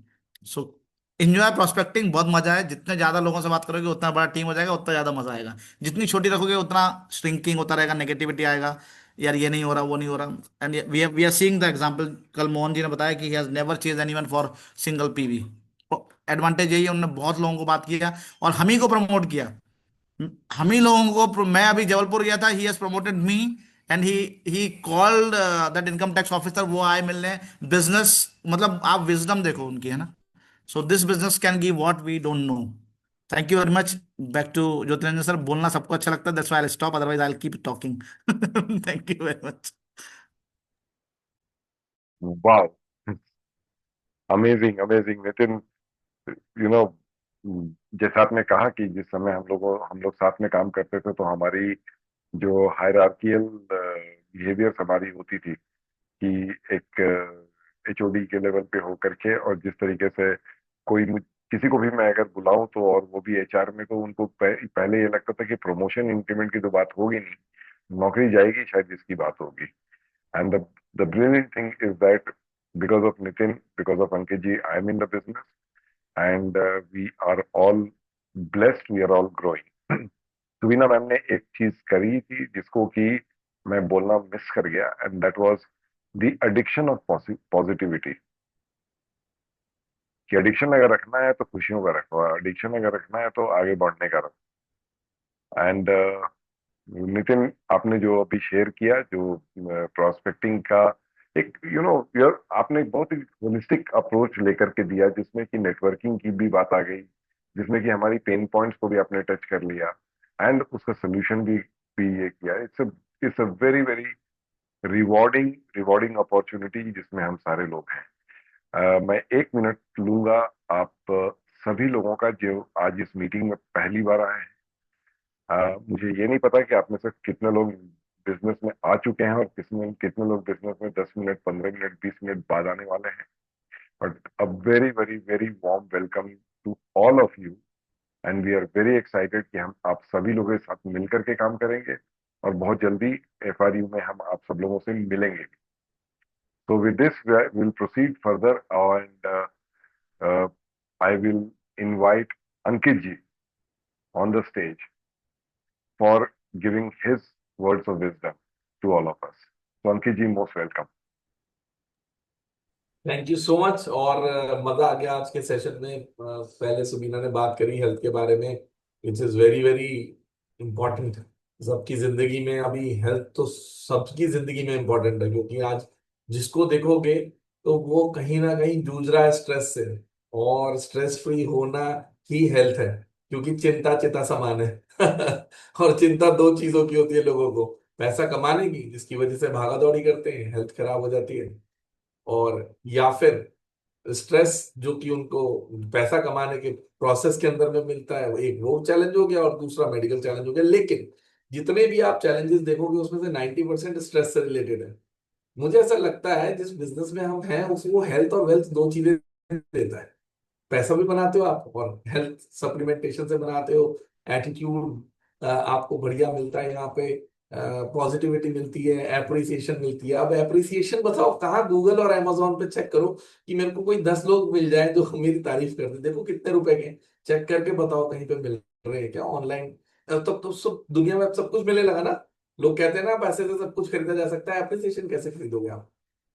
[SPEAKER 3] So enjoy prospecting, बहुत मजा है। जितने ज्यादा लोगों से बात करोगे उतना बड़ा टीम हो जाएगा, उतना ज्यादा मजा आएगा। जितनी छोटी रखोगे उतना श्रिंकिंग होता रहेगा, नेगेटिविटी आएगा, यार ये नहीं हो रहा, वो नहीं हो रहा। And we are seeing the example, कल मोहन जी ने बताया कि he has never chase anyone for single PV. Advantage यही है, उन्होंने बहुत लोगों को बात किया, और हम ही को प्रमोट किया। हम ही लोगों को मैं अभी जबलपुर गया था, he has promoted me, and he called that income tax officer, वो आए मिलने। बिजनेस मतलब आप विजडम देखो उनकी, है ना। So this business can give what we don't know. Thank you very much. Back to Jyotiranjan sir. बोलना सबको अच्छा लगता है, that's why I stop, otherwise I will keep talking. Thank you very much.
[SPEAKER 1] वाह, amazing amazing Nitin. You know, जैसा आपने कहा कि जिस समय हम लोग साथ में काम करते थे, तो हमारी जो हायरार्कियल बिहेवियर हमारी होती थी कि एक एचओडी के लेवल पे होकर के, और जिस तरीके से किसी को भी मैं अगर बुलाऊं, तो और वो भी एचआर में, तो उनको पहले ये लगता था कि प्रमोशन इंक्रीमेंट की तो बात होगी नहीं, नौकरी जाएगी शायद जिसकी बात होगी। And the brilliant thing is that because of Nitin, because of Ankit ji, I am in the business, and we are all blessed, we are all growing. Suvina ma'am ने एक चीज करी थी जिसको कि मैं बोलना मिस कर गया, and that was the addiction of positivity. कि एडिक्शन अगर रखना है तो खुशियों का रखो, एडिक्शन अगर रखना है तो आगे बढ़ने का रखो। एंड नितिन, आपने जो अभी शेयर किया, जो प्रोस्पेक्टिंग का एक आपने एक बहुत ही होलिस्टिक अप्रोच लेकर के दिया, जिसमें कि नेटवर्किंग की भी बात आ गई, जिसमें कि हमारी पेन पॉइंट्स को भी आपने टच कर लिया, एंड उसका सोल्यूशन भी ये किया। It's a very very rewarding rewarding opportunity जिसमें हम सारे लोग हैं। मैं 1 मिनट लूंगा आप सभी लोगों का जो आज इस मीटिंग में पहली बार आए हैं। मुझे ये नहीं पता कि आप में से कितने लोग बिजनेस में आ चुके हैं और कितने लोग बिजनेस में 10 मिनट, 15 मिनट, 20 मिनट बाद आने वाले हैं। But a very very very warm welcome to all of you, and we are very excited कि हम आप सभी लोगों के साथ मिलकर के काम करेंगे और बहुत जल्दी FRU में हम आप सब लोगों से मिलेंगे। So with this, we'll proceed further, and I will invite Ankit ji on the stage for giving his words of wisdom to all of us. So Ankit ji, most welcome.
[SPEAKER 5] Thank you so much. और मजा आ गया आज के session में। पहले सुबीना ने बात करी हेल्थ के बारे में, विच इज वेरी वेरी इम्पोर्टेंट सबकी जिंदगी में। अभी हेल्थ तो सबकी जिंदगी में इम्पोर्टेंट है, क्योंकि आज जिसको देखोगे तो वो कहीं ना कहीं जूझ रहा है स्ट्रेस से। और स्ट्रेस फ्री होना ही हेल्थ है, क्योंकि चिंता चिता समान है। और चिंता दो चीजों की होती है लोगों को, पैसा कमाने की जिसकी वजह से भागा दौड़ी करते हैं, हेल्थ खराब हो जाती है, और या फिर स्ट्रेस जो कि उनको पैसा कमाने के प्रोसेस के अंदर में मिलता है। एक वो चैलेंज हो गया और दूसरा मेडिकल चैलेंज हो गया। लेकिन जितने भी आप चैलेंजेस देखोगे उसमें से 90% स्ट्रेस से रिलेटेड है। मुझे ऐसा लगता है जिस बिजनेस में हम हैं उसको हेल्थ और वेल्थ दो चीजें देता है। पैसा भी बनाते हो आप और हेल्थ सप्लीमेंटेशन से बनाते हो। एटीट्यूड आपको बढ़िया मिलता है यहाँ पे, पॉजिटिविटी मिलती है, एप्रिसिएशन मिलती है। अब एप्रिसिएशन बताओ कहाँ, गूगल और अमेजोन पे चेक करो कि मेरे को कोई 10 लोग मिल जाए जो मेरी तारीफ कर दे, देखो कितने रुपए के हैं। चेक करके बताओ कहीं पे मिल रहे हैं क्या ऑनलाइन? तब तो सब दुनिया में अब सब कुछ मिलने लगा ना। लोग कहते हैं ना पैसे से सब कुछ खरीदा जा सकता है, एप्रिसिएशन कैसे खरीदोगे आप,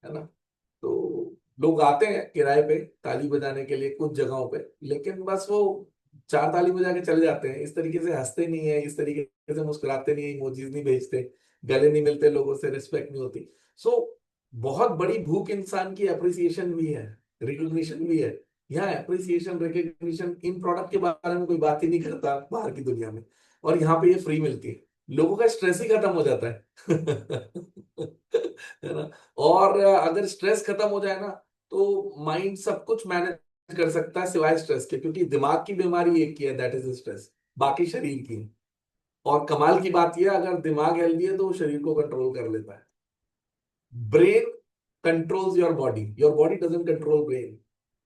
[SPEAKER 5] है ना? तो लोग आते हैं किराए पे ताली बजाने के लिए कुछ जगहों पे, लेकिन बस वो 4 ताली बजा के चले जाते हैं। इस तरीके से हंसते नहीं है, इस तरीके से मुस्कुराते नहीं है, इमोजीज नहीं भेजते, गले नहीं मिलते, लोगों से रिस्पेक्ट नहीं होती। सो बहुत बड़ी भूख इंसान की अप्रिसिएशन भी है, रिकॉग्निशन भी है। यहाँ अप्रिसिएशन रिकॉग्निशन इन प्रोडक्ट के बारे में कोई बात ही नहीं करता बाहर की दुनिया में, और यहाँ पे ये फ्री मिलती है। लोगों का स्ट्रेस ही खत्म हो जाता है। है ना? और अगर स्ट्रेस खत्म हो जाए ना तो माइंड सब कुछ मैनेज कर सकता है सिवाय स्ट्रेस के, क्योंकि दिमाग की बीमारी एक ही है, दैट इज स्ट्रेस, बाकी शरीर की है। और कमाल की बात यह है, अगर दिमाग हेल्दी है तो वो शरीर को कंट्रोल कर लेता है। Brain controls your body doesn't control brain.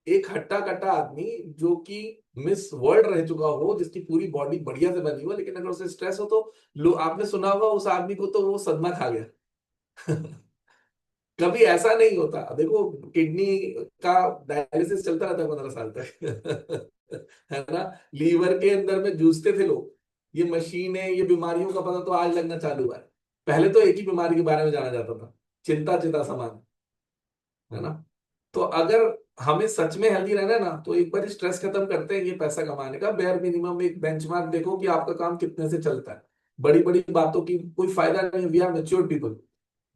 [SPEAKER 5] एक हट्टा कट्टा आदमी जो कि मिस वर्ल्ड रह चुका हो, जिसकी पूरी बॉडी बढ़िया से बनी हो, लेकिन अगर उसे स्ट्रेस हो तो आपने सुना होगा उस आदमी को तो वो सदमा खा गया। कभी ऐसा नहीं होता। देखो किडनी का डायलिसिस चलता रहता है 15 साल तक। है ना? लीवर के अंदर में जूझते थे लोग। ये मशीनें, ये बीमारियों का पता तो आज लगना चालू हुआ है। पहले तो एक ही बीमारी के बारे में जाना जाता था, चिंता चिता समान, है ना? तो अगर हमें सच में हेल्दी रहना है ना, तो एक बार स्ट्रेस खत्म करते हैं। ये पैसा कमाने का बेयर मिनिमम एक बेंचमार्क देखो कि आपका काम कितने से चलता है। बड़ी बड़ी बातों की कोई फायदा नहीं। We are mature people.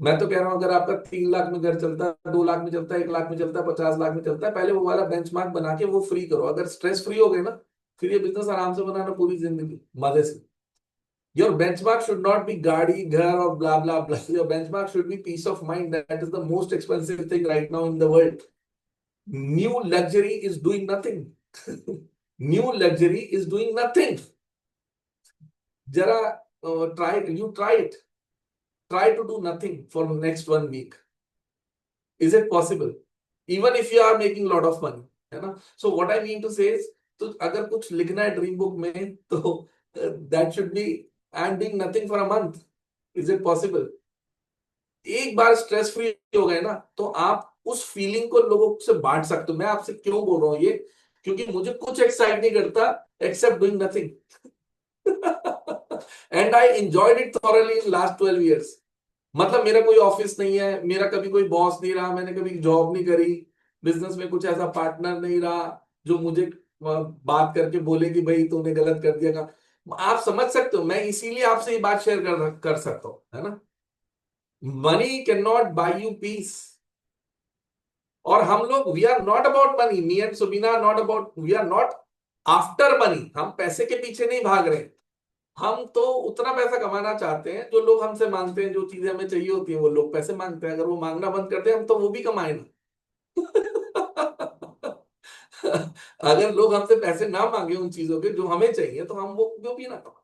[SPEAKER 5] मैं तो कह रहा हूं अगर आपका 3 लाख में घर चलता है, 2 लाख में चलता है, 1 लाख में चलता है, 50 लाख में चलता है, पहले वो वाला बेंचमार्क बना के वो फ्री करो। अगर स्ट्रेस फ्री हो गए ना, फिर ये बिजनेस आराम से बनाना पूरी जिंदगी मजे से। Your benchmark should not be गाड़ी घर और blah blah blah. Your benchmark should be peace of mind, that is the most expensive thing right now in the world. New luxury is doing nothing. New luxury is doing nothing. जरा try it, try to do nothing for the next 1 week. Is it possible? Even if you are making lot of money, है ना? So what I mean to say is, तो अगर कुछ लिखना है dream book में तो that should be I am doing nothing for a month. Is it possible? एक बार स्ट्रेस फ्री हो गए ना तो आप उस फीलिंग को लोगों से बांट सकते हो। मैं आपसे क्यों बोल रहा हूँ ये, क्योंकि मुझे कुछ एक्साइट नहीं करता except doing nothing. And I enjoyed it thoroughly in last 12 years। मतलब मेरा कोई ऑफिस नहीं है, मेरा कभी कोई बॉस नहीं रहा, मैंने कभी जॉब नहीं करी, बिजनेस में कुछ ऐसा पार्टनर नहीं रहा जो मुझे बात करके बोले कि भाई तूने गलत कर दिया। आप समझ सकते हो, मैं इसीलिए आपसे ये बात शेयर कर सकता हूं, है ना? Money can not buy you peace. और हम लोग we are not about money, me and Subina not about, we are not after money. हम पैसे के पीछे नहीं भाग रहे। हम तो उतना पैसा कमाना चाहते हैं जो लोग हमसे मांगते हैं। जो चीजें हमें चाहिए होती हैं वो लोग पैसे मांगते हैं। अगर वो मांगना बंद करते हैं हम तो वो भी कमाए ना। अगर लोग हमसे पैसे ना मांगे उन चीजों के जो हमें चाहिए, तो हम वो भी ना करें।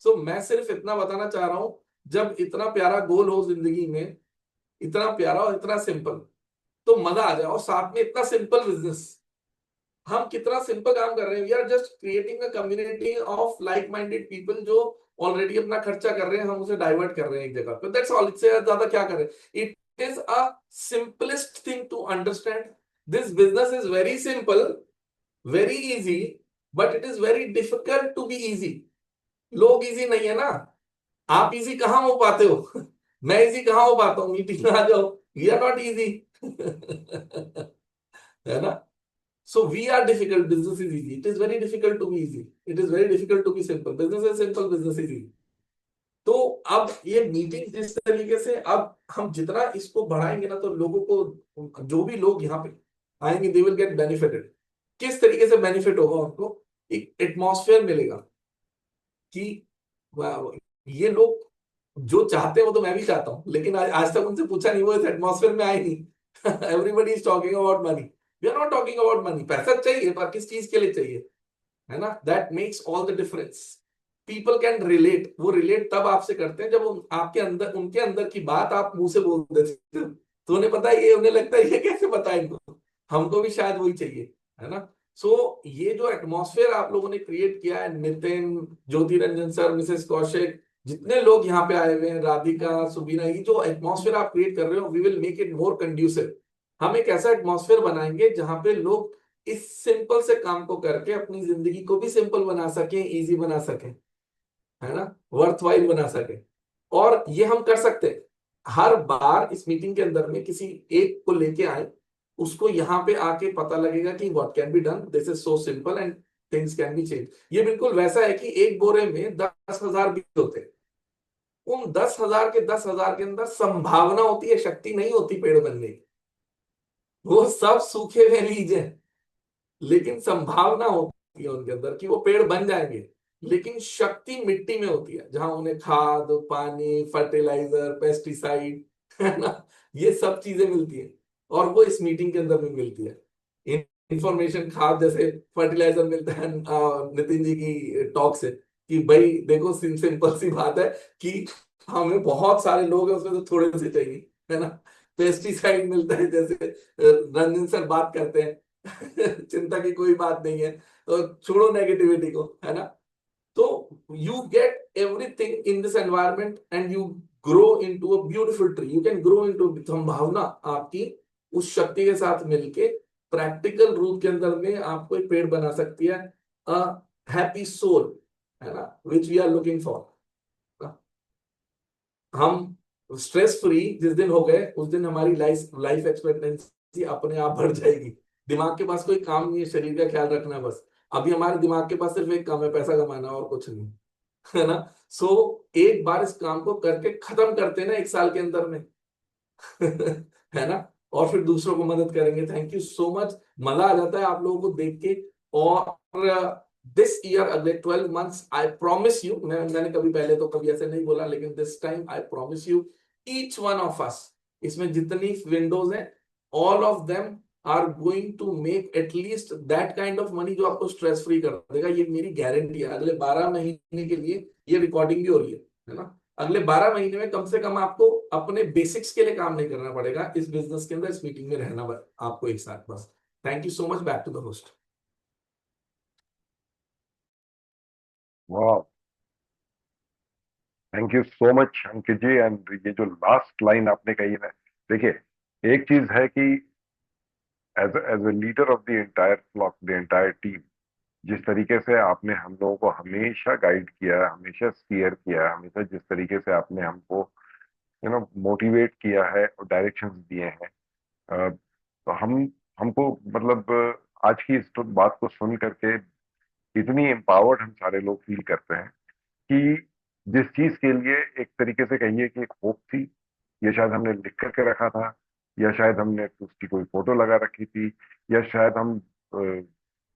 [SPEAKER 5] सो मैं सिर्फ इतना बताना चाह रहा हूं, जब इतना प्यारा गोल हो जिंदगी में, इतना प्यारा और इतना सिंपल, तो मजा आ जाए। और साथ में इतना सिंपल बिजनेस, हम कितना सिंपल काम कर रहे हैं। We are just creating a community of like minded people जो ऑलरेडी अपना खर्चा कर रहे हैं, हम उसे डाइवर्ट कर रहे हैं एक जगह पे। दैट्स ऑल, इससे ज्यादा क्या करें। It is a simplest thing to understand. This business is very simple, very easy, but it is very difficult to be easy. लोग इजी नहीं है ना। आप इजी कहाँ हो पाते हो? मैं इजी कहाँ हो पाता हूँ? मीटिंग में आ जाओ, वी आर नॉट इजी। है ना? So we are difficult, business is easy. It is very difficult to be easy. It is very difficult to be simple. Business is simple, business is easy. तो अब ये meeting जिस तरीके से, अब हम जितना इसको बढ़ाएंगे ना, तो लोगों को, जो भी लोग यहाँ पे आएंगे, दे विल गेट बेनिफिटेड। किस तरीके से बेनिफिट होगा उनको? एक एटमॉस्फेयर मिलेगा कि वाह, ये लोग जो चाहते हैं वो तो मैं भी चाहता हूँ, लेकिन आज तक उनसे पूछा नहीं, वो इस एटमॉस्फेयर में आए नहीं। Everybody is talking about money. We are not talking about money. पैसा चाहिए, पर किस चीज के लिए चाहिए, है ना? That makes all the difference. People can relate. वो रिलेट तब आपसे करते हैं जब आपके अंदर, उनके अंदर की बात आप मुंह से बोल देते हो, तो उन्हें पता है, ये उन्हें लगता है ये कैसे बताए इनको, हमको भी शायद वही चाहिए, है ना? सो ये जो एटमॉस्फेयर आप लोगों ने क्रिएट किया है, नितिन, ज्योति रंजन सर, मिसेस कौशिक, जितने लोग यहाँ पे आए हुए हैं, राधिका, सुबीना, ये जो एटमॉस्फेयर आप क्रिएट कर रहे हो, we will make it more conducive. हम एक ऐसा एटमॉस्फेयर बनाएंगे जहां पे लोग इस सिंपल से काम को करके अपनी जिंदगी को भी सिंपल बना सकें, इजी बना सकें, है ना, वर्थ बना सकें। और ये हम कर सकते हैं। हर बार इस मीटिंग के अंदर में किसी एक को लेके आए, उसको यहाँ पे आके पता लगेगा कि what can be done, this is so simple and things can be change. ये बिल्कुल वैसा है कि एक बोरे में 10,000 बीज होते हैं। उन 10,000 के 10,000 के अंदर संभावना होती है, शक्ति नहीं होती पेड़ बनने की। वो सब सूखे हुए बीज हैं, लेकिन संभावना होती है उनके अंदर कि वो पेड़ बन जाएंगे। लेकिन शक्ति मिट्टी में होती है, जहां उन्हें खाद, पानी, फर्टिलाइजर, पेस्टिसाइड, है ना, ये सब चीजें मिलती है। और वो इस मीटिंग के अंदर भी मिलती है। इंफॉर्मेशन, खाद जैसे फर्टिलाइजर मिलता है नितिन जी की टॉक से, कि भाई देखो, सिंपल सी बात है कि हमें बहुत सारे लोग हैं, उसमें तो थोड़े से चाहिए, है ना। पेस्टिसाइड मिलता है, जैसे रंजन सर बात करते हैं। चिंता की कोई बात नहीं है, तो छोड़ो नेगेटिविटी को, है ना। तो you get everything in this environment and you grow into a beautiful tree. You can grow into, संभावना आपकी उस शक्ति के साथ मिलके प्रैक्टिकल रूप के अंदर में आपको एक पेड़ बना सकती है। अ हैप्पी सोल, है ना, which we are looking for. हम स्ट्रेस फ्री जिस दिन हो गए, उस दिन हमारी लाइफ लाइफ एक्सपेक्टेंसी अपने आप बढ़ जाएगी। दिमाग के पास कोई काम नहीं है, शरीर का ख्याल रखना है बस। अभी हमारे दिमाग के पास सिर्फ एक काम है, पैसा कमाना, और कुछ नहीं, है ना। सो एक बार इस काम को करके खत्म करते हैं ना 1 साल के अंदर में। है ना। और फिर दूसरों को मदद करेंगे। Thank you so much. मजा आ जाता है आप लोगों को देख के। और दिस ईयर, अगले 12 मंथ्स, आई प्रॉमिस यू, मैंने कभी पहले तो कभी ऐसे नहीं बोला, लेकिन this time I promise you, each one of us, इसमें जितनी विंडोज हैं, all of them are going to make at least that kind of money जो आपको स्ट्रेस फ्री कर देगा। ये मेरी गारंटी है। अगले 12 महीने के लिए ये रिकॉर्डिंग भी हो रही है ना। अगले 12 महीने में कम से कम आपको अपने बेसिक्स के लिए काम नहीं करना पड़ेगा इस बिजनेस के अंदर, इस मीटिंग में रहना आपको एक साथ बस। Thank you so much. Back to the host.
[SPEAKER 1] वाह, thank you so much Ankit ji. And ये जो लास्ट लाइन आपने कही है, देखिए एक चीज है कि as a leader of the entire flock, the entire team, जिस तरीके से आपने हम लोगों को हमेशा गाइड किया, हमेशा स्टीयर किया, हमेशा जिस तरीके से आपने हमको मोटिवेट किया है और डायरेक्शंस दिए हैं, तो हमको मतलब आज की इस बात को सुन करके इतनी एम्पावर्ड हम सारे लोग फील करते हैं कि जिस चीज के लिए एक तरीके से कहिए कि एक होप थी, ये शायद हमने लिख करके रखा था, या शायद हमने उसकी कोई फोटो लगा रखी थी, या शायद हम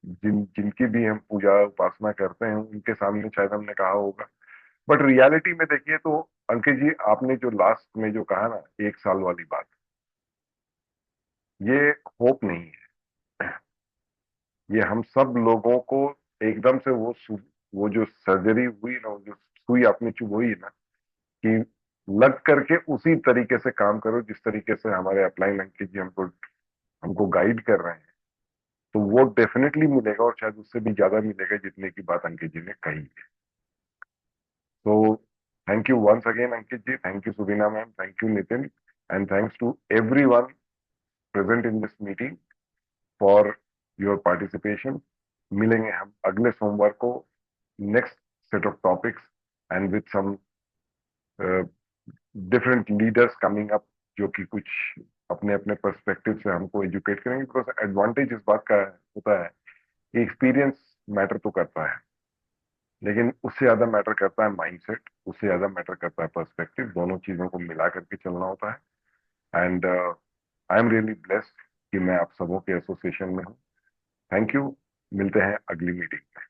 [SPEAKER 1] जिनकी भी हम पूजा उपासना करते हैं उनके सामने शायद हमने कहा होगा। बट रियलिटी में देखिए तो अंकित जी, आपने जो लास्ट में जो कहा ना 1 साल वाली बात, ये होप नहीं है, ये हम सब लोगों को एकदम से वो जो सर्जरी हुई ना, वो जो सुई आपने चुभोई ना, कि लग करके उसी तरीके से काम करो जिस तरीके से हमारे अपलाइन अंकित जी हमको हमको गाइड कर रहे हैं, तो वो डेफिनेटली मिलेगा, और शायद उससे भी ज्यादा मिलेगा जितने की बात अंकित जी ने कही है। तो thank you once again Ankit ji, thank you Subina ma'am, thank you Nitin, and thanks to everyone present in this meeting for your participation. मिलेंगे हम अगले सोमवार को next set of topics and with some different leaders coming up, जो कि कुछ अपने अपने पर्सपेक्टिव से हमको एजुकेट करेंगे। बिकॉज एडवांटेज इस बात का होता है कि एक्सपीरियंस मैटर तो करता है, लेकिन उससे ज्यादा मैटर करता है माइंडसेट, उससे ज्यादा मैटर करता है पर्सपेक्टिव। दोनों चीजों को मिला करके चलना होता है। And I am really blessed कि मैं आप सबों के एसोसिएशन में हूँ। Thank you. मिलते हैं अगली मीटिंग में।